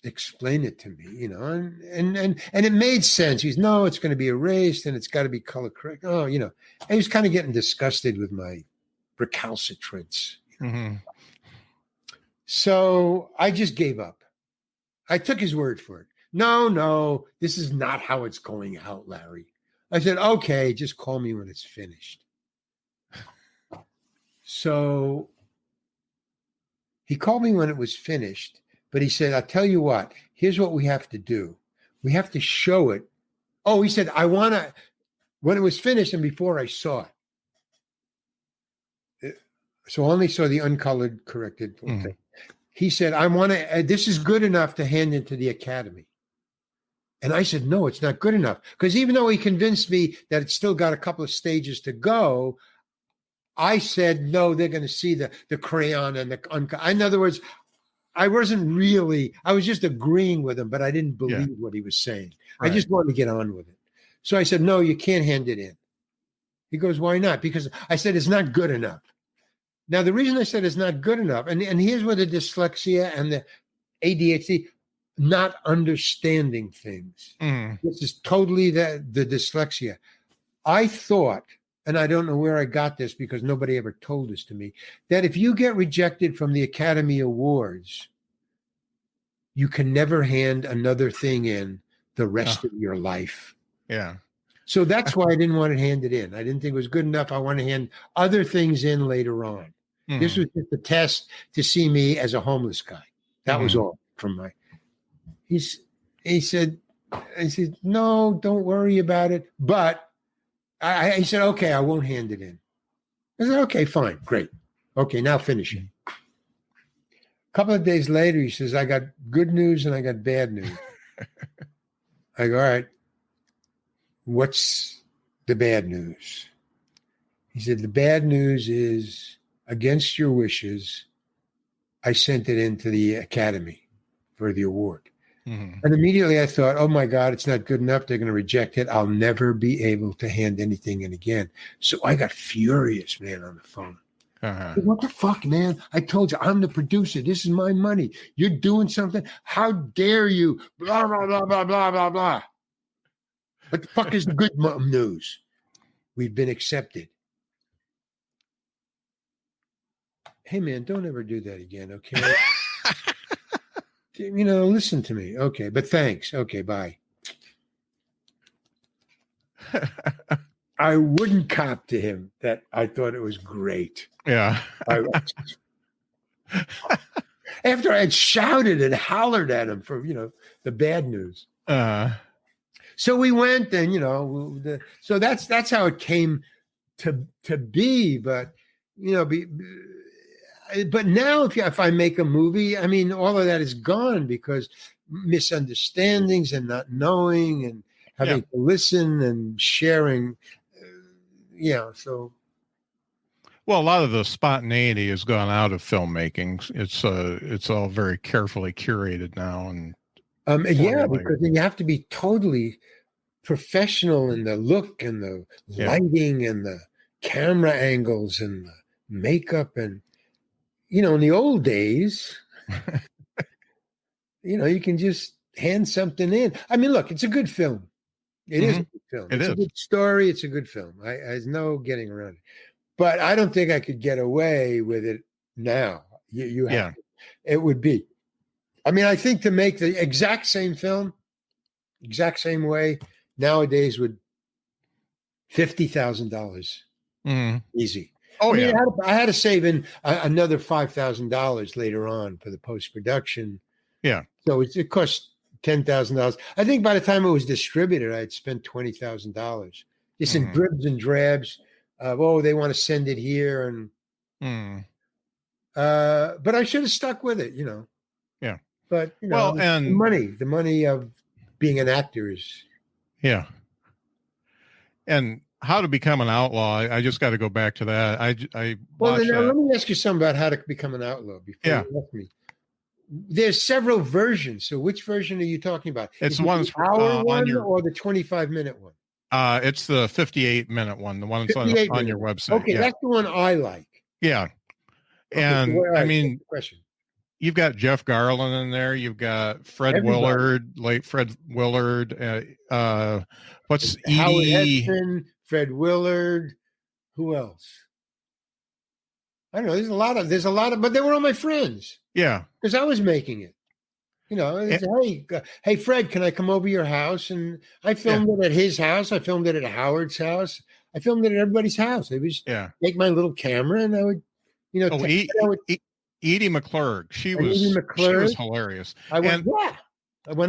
explain it to me, and it made sense. He's, no, it's going to be erased and it's got to be color correct. Oh, and he was kind of getting disgusted with my recalcitrance. So I just gave up. I took his word for it. No, this is not how it's going out, Larry. I said, okay, just call me when it's finished. So he called me when it was finished, but he said, I'll tell you what, here's what we have to do. We have to show it. Oh, he said, I want to, when it was finished and before I saw it. So I only saw the uncolored corrected thing. He said, I want to, this is good enough to hand into the Academy. And I said, no, it's not good enough. Because even though he convinced me that it's still got a couple of stages to go, I said, no, they're going to see the crayon and the in other words, I was just agreeing with him, but I didn't believe what he was saying. Right. I just wanted to get on with it. So I said, no, you can't hand it in. He goes, why not? Because I said, it's not good enough. Now, the reason I said it's not good enough, and here's where the dyslexia and the ADHD, not understanding things. This is totally the dyslexia. I thought, and I don't know where I got this because nobody ever told this to me, that if you get rejected from the Academy Awards, you can never hand another thing in the rest of your life. Yeah. So that's why I didn't want it handed in. I didn't think it was good enough. I want to hand other things in later on. This was just a test to see me as a homeless guy. That was all from my. He said, no, don't worry about it. But I said, okay, I won't hand it in. I said, okay, fine, great. Okay, now finish it. A couple of days later, he says, I got good news and I got bad news. I go, all right, what's the bad news? He said, the bad news is, against your wishes, I sent it into the Academy for the award. And immediately I thought, oh my God, it's not good enough. They're going to reject it. I'll never be able to hand anything in again. So I got furious, man, on the phone. Said, what the fuck, man? I told you, I'm the producer. This is my money. You're doing something. How dare you? Blah, blah, blah, blah, blah, blah, blah. What the fuck is the good news? We've been accepted. Hey, man, don't ever do that again, okay? Listen to me. Okay, but thanks. Okay, bye. I wouldn't cop to him that I thought it was great. Yeah. After I had shouted and hollered at him for, the bad news. So we went and, so that's how it came to be. But, but now if I make a movie, I mean, all of that is gone because misunderstandings and not knowing and having to listen and sharing, so. Well, a lot of the spontaneity has gone out of filmmaking. It's all very carefully curated now. And because then you have to be totally professional in the look and the lighting and the camera angles and the makeup and, in the old days, you can just hand something in. I mean, look, it's a good film. It is a good film. It's a good story. It's a good film. There's no getting around it. But I don't think I could get away with it now. You have to. It would be. I mean, I think to make the exact same film, exact same way, nowadays would $50,000 easy. Oh, I had to save in another $5,000 later on for the post-production. Yeah. So it cost $10,000. I think by the time it was distributed, I had spent $20,000 just in dribs and drabs of, they want to send it here. And but I should have stuck with it, Yeah. But, and the money of being an actor is. Yeah. And How to Become an Outlaw. I just got to go back to that. Let me ask you something about How to Become an Outlaw before you ask me. There's several versions. So which version are you talking about? It's one's the hour one or the 25-minute one? It's the 58-minute one, the one that's on your website. Okay, that's the one I like. Yeah. Okay, and I mean, you've got Jeff Garland in there. You've got Fred Willard, late Fred Willard. What's Howard Edie? Heston, Fred Willard. Who else? I don't know. There's a lot of, but they were all my friends. Yeah. Because I was making it. Hey, Fred, can I come over your house? And I filmed it at his house. I filmed it at Howard's house. I filmed it at everybody's house. I was take my little camera and I would, Edie McClurg. She was hilarious. I went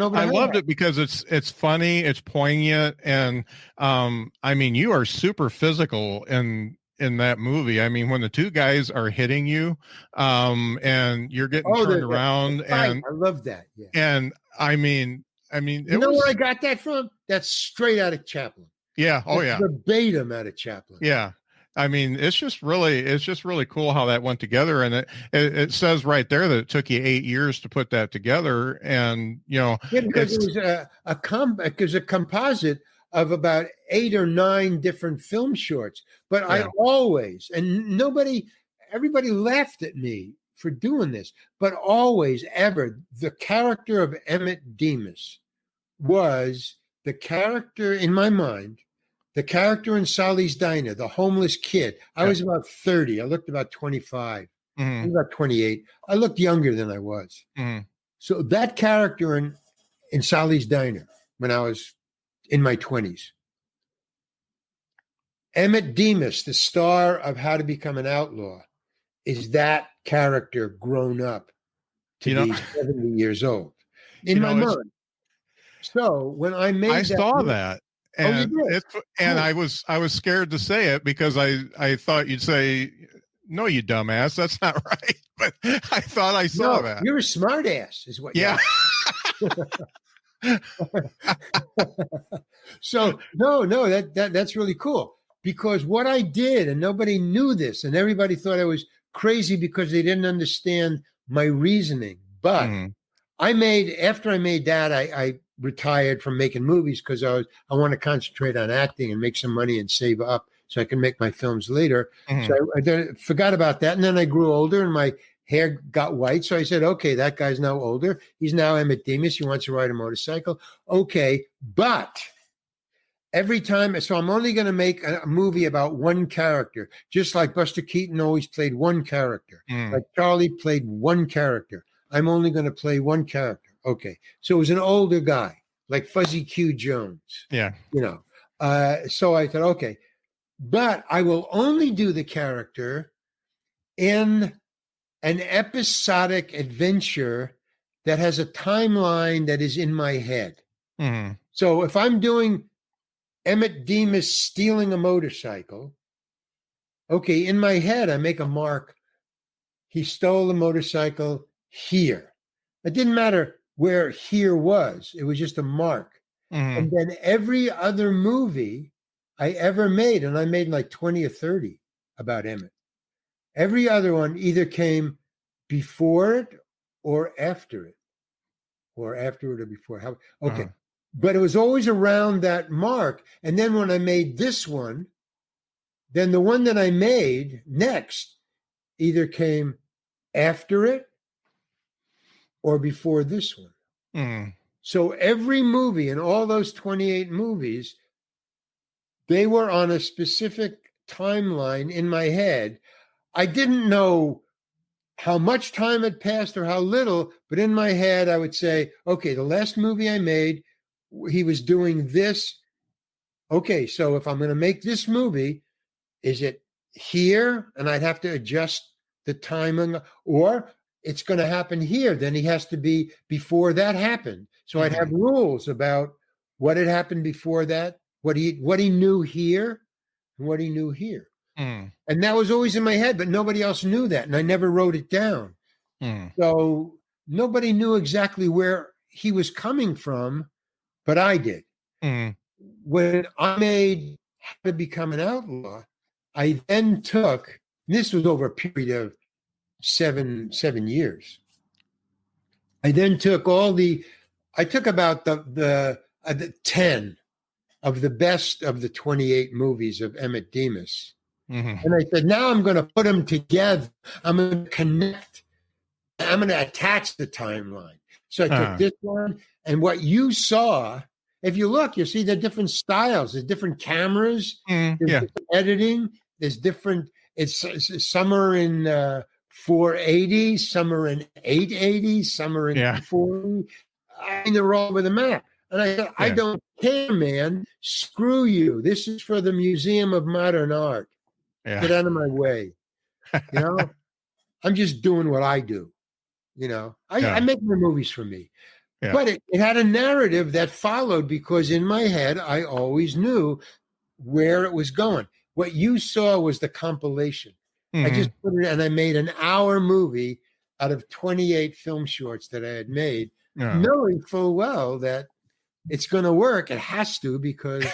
over. I loved it because it's funny, it's poignant, and I mean, you are super physical in that movie. I mean, when the two guys are hitting you, and you're getting turned around, and I love that. Yeah. And I mean, where I got that from? That's straight out of Chaplin. Yeah. Oh, yeah. Verbatim out of Chaplin. Yeah. I mean, it's just really cool how that went together. And it says right there that it took you 8 years to put that together. And, because it was a composite of about 8 or 9 different film shorts. But I always, and everybody laughed at me for doing this, but always, ever, the character of Emmett Demas was the character in my mind, the character in Sally's Diner, the homeless kid. I was about 30. I looked about 25. I was about 28. I looked younger than I was. So that character in Sally's Diner, when I was in my 20s, Emmett Demas, the star of How to Become an Outlaw, is that character grown up to be 70 years old in my mind. So when I made I saw that. And I was scared to say it because I thought you'd say, no, you dumbass, that's not right. But I thought I saw that. You're a smart ass, is what. Yeah. So that's really cool, because what I did, and nobody knew this, and everybody thought I was crazy because they didn't understand my reasoning. But after I made that, I retired from making movies because I want to concentrate on acting and make some money and save up so I can make my films later. So I forgot about that. And then I grew older and my hair got white. So I said, okay, that guy's now older. He's now Emmett Demas. He wants to ride a motorcycle. Okay. But every time, so I'm only going to make a movie about one character, just like Buster Keaton always played one character, like Charlie played one character. I'm only going to play one character. Okay. So it was an older guy, like Fuzzy Q Jones. Yeah. So I thought, okay, but I will only do the character in an episodic adventure that has a timeline that is in my head. So if I'm doing Emmett Demas stealing a motorcycle, okay, in my head, I make a mark. He stole a motorcycle here. It didn't matter where here was. It was just a mark. And then every other movie I ever made, and I made like 20 or 30 about Emmett, every other one either came before it or after it, or before. Okay. But it was always around that mark. And then when I made this one, then the one that I made next either came after it or before this one. So every movie in all those 28 movies, they were on a specific timeline in my head. I didn't know how much time had passed or how little, but in my head, I would say, okay, the last movie I made, he was doing this. Okay, so if I'm going to make this movie, is it here? And I'd have to adjust the timing, or it's going to happen here. Then he has to be before that happened. So I'd have rules about what had happened before that, what he knew here, and what he knew here. And that was always in my head, but nobody else knew that. And I never wrote it down. So nobody knew exactly where he was coming from, but I did. When I made How to Become an Outlaw, I then took, this was over a period of seven years. I then took I took about the 10 of the best of the 28 movies of Emmett Demas. And I said, now I'm going to put them together. I'm going to connect. I'm going to attach the timeline. So I took this one, and what you saw, if you look, you see the different styles. There's different cameras. There's different editing. There's different. Some are in 480, some are in 880, some are in 440. I mean, they're all over the map. And I said, I don't care, man. Screw you. This is for the Museum of Modern Art. Get out of my way. I'm just doing what I do. I make my movies for me. But it had a narrative that followed, because in my head, I always knew where it was going. What you saw was the compilation. I just put it, and I made an hour movie out of 28 film shorts that I had made, knowing full well that it's going to work. It has to, because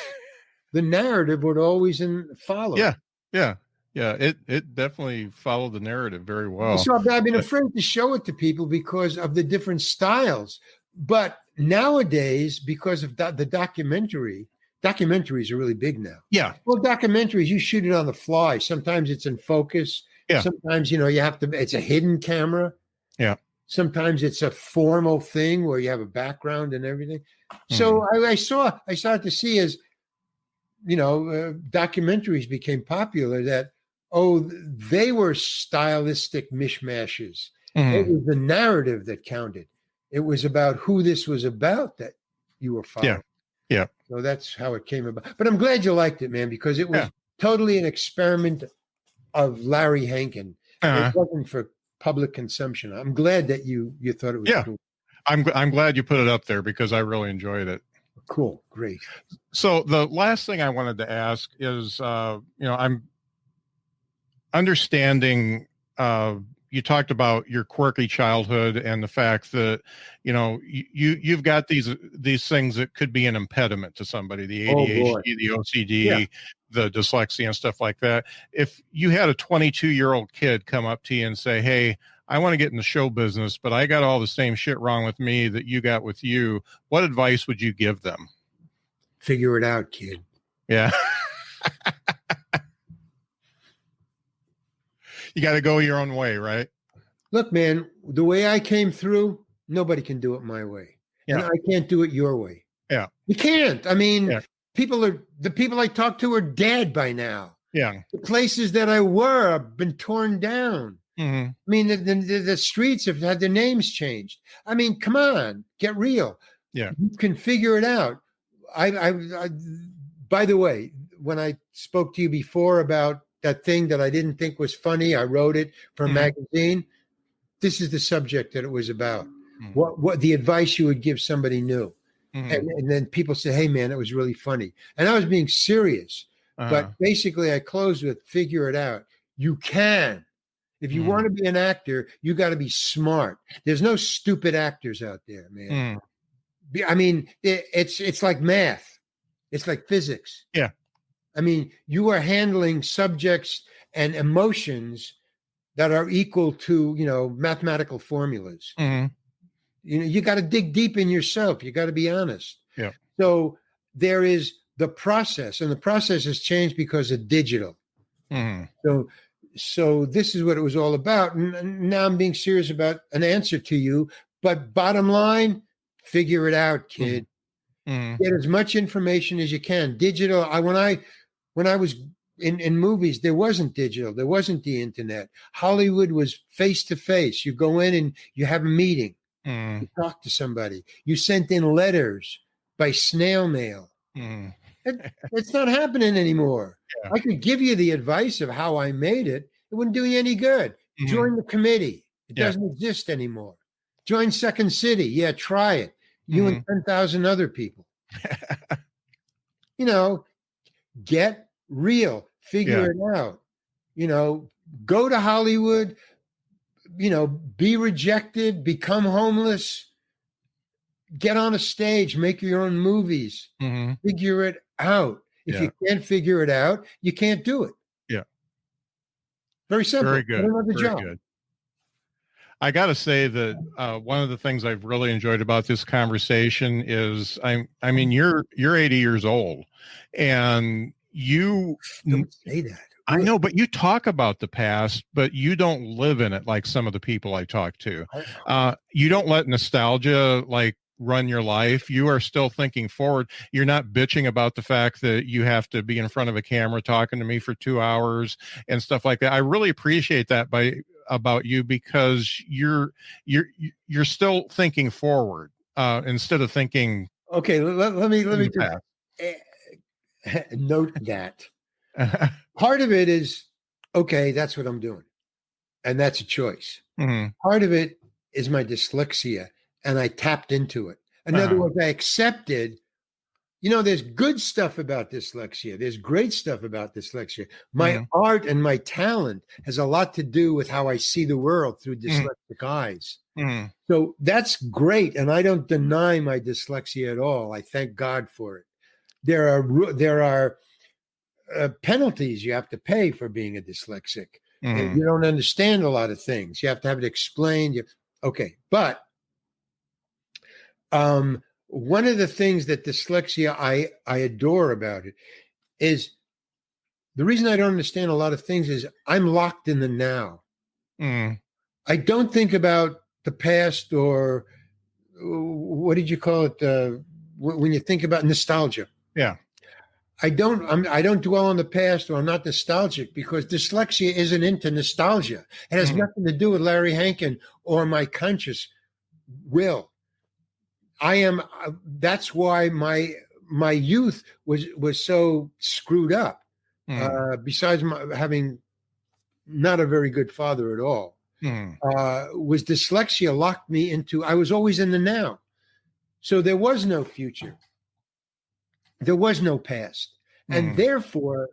the narrative would always follow. It definitely followed the narrative very well. So I've been afraid to show it to people because of the different styles. But nowadays, because of the documentary documentaries are really big now. Yeah. Well, documentaries, you shoot it on the fly. Sometimes it's in focus. Yeah. Sometimes, you have to, it's a hidden camera. Yeah. Sometimes it's a formal thing where you have a background and everything. So I started to see as, documentaries became popular that, they were stylistic mishmashes. It was the narrative that counted. It was about who this was about that you were following. Yeah. So that's how it came about. But I'm glad you liked it, man, because it was totally an experiment of Larry Hankin. It wasn't for public consumption. I'm glad that you thought it was cool. I'm glad you put it up there because I really enjoyed it. Cool. Great. So the last thing I wanted to ask is, I'm understanding, you talked about your quirky childhood and the fact that, you've got these things that could be an impediment to somebody, the ADHD, the OCD, the dyslexia and stuff like that. If you had a 22-year-old kid come up to you and say, hey, I want to get in the show business, but I got all the same shit wrong with me that you got with you, what advice would you give them? Figure it out, kid. Yeah. You got to go your own way, right? Look, man, the way I came through, nobody can do it my way. Yeah. And I can't do it your way. Yeah. You can't. I mean, the people I talk to are dead by now. Yeah. The places that I were have been torn down. Mm-hmm. I mean, the streets have had their names changed. I mean, come on, get real. Yeah. You can figure it out. I by the way, when I spoke to you before about that thing that I didn't think was funny, I wrote it for a magazine. This is the subject that it was about. What the advice you would give somebody new. And then people say, hey, man, it was really funny. And I was being serious. But basically, I closed with figure it out. You can. If you want to be an actor, you got to be smart. There's no stupid actors out there, man. I mean, it's like math. It's like physics. Yeah. I mean, you are handling subjects and emotions that are equal to, mathematical formulas. You got to dig deep in yourself. You got to be honest. Yeah. So there is the process, and the process has changed because of digital. So this is what it was all about. And now I'm being serious about an answer to you. But bottom line, figure it out, kid. Get as much information as you can. Digital. When I was in movies, there wasn't digital. There wasn't the internet. Hollywood was face to face. You go in and you have a meeting. You talk to somebody. You sent in letters by snail mail. It's not happening anymore. Yeah. I could give you the advice of how I made it. It wouldn't do you any good. Join the committee. It doesn't exist anymore. Join Second City. Yeah, try it. You and 10,000 other people. Get real. Figure it out. Go to Hollywood. Be rejected. Become homeless. Get on a stage. Make your own movies. Figure it out. If you can't figure it out, you can't do it. Yeah. Very simple. Very good. Very good. I got to say that one of the things I've really enjoyed about this conversation is, I mean, you're 80 years old, and you don't say that. I know, but you talk about the past, but you don't live in it like some of the people I talk to. You don't let nostalgia run your life. You are still thinking forward. You're not bitching about the fact that you have to be in front of a camera talking to me for 2 hours and stuff like that. I really appreciate that about you, because you're still thinking forward instead of thinking. Okay, let me just note that. Part of it is, okay, that's what I'm doing, and that's a choice. Part of it is my dyslexia, and I tapped into it. In other words, I accepted, there's good stuff about dyslexia. There's great stuff about dyslexia. My art and my talent has a lot to do with how I see the world through dyslexic eyes. So that's great. And I don't deny my dyslexia at all. I thank God for it. There are penalties you have to pay for being a dyslexic. You don't understand a lot of things. You have to have it explained. Okay. But one of the things that dyslexia I adore about it is the reason I don't understand a lot of things is I'm locked in the now. Mm. I don't think about the past or what did you call it when you think about nostalgia. Yeah. I don't dwell on the past, or I'm not nostalgic, because dyslexia isn't into nostalgia. It has nothing to do with Larry Hankin or my conscious will. I am. That's why my youth was so screwed up. Besides having not a very good father at all, was dyslexia locked me into. I was always in the now, so there was no future. There was no past. And therefore,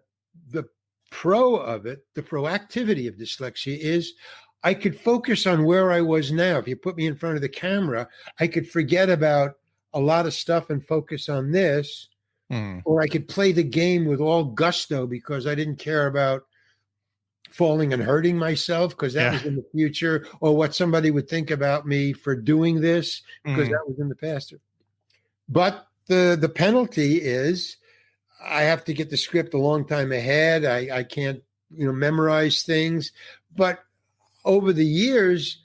the pro of it, the proactivity of dyslexia is I could focus on where I was now. If you put me in front of the camera, I could forget about a lot of stuff and focus on this. Or I could play the game with all gusto because I didn't care about falling and hurting myself because that was in the future, or what somebody would think about me for doing this because that was in the past. But the penalty is I have to get the script a long time ahead. I can't, memorize things. But over the years,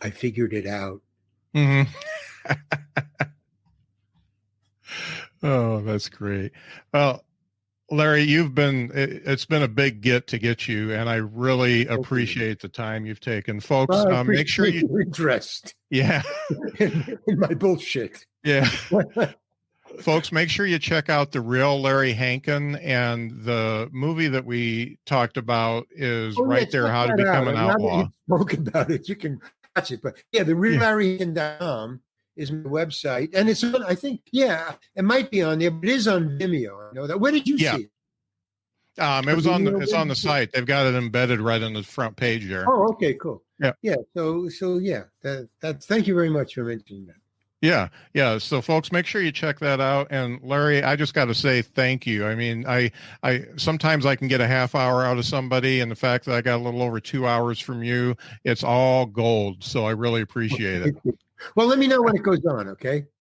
I figured it out. Oh, that's great. Well, Larry, it's been a big get to get you, and I really appreciate the time you've taken. Folks, make sure you interest. Yeah. in my bullshit. Yeah. Folks, make sure you check out The Real Larry Hankin, and the movie that we talked about is right there, How to Become an Outlaw. You spoke about it. You can watch it. But yeah, The Real Larry Hankin.com is my website. And it's on, I think, it might be on there, but it is on Vimeo. I know that. Where did you see it? It's on the site. They've got it embedded right on the front page there. Oh, okay, cool. Yeah. Yeah. So thank you very much for mentioning that. Yeah. So folks, make sure you check that out. And Larry, I just got to say thank you. I mean, I sometimes I can get a half hour out of somebody, and the fact that I got a little over 2 hours from you, it's all gold. So I really appreciate it. Well, let me know when it goes on. Okay.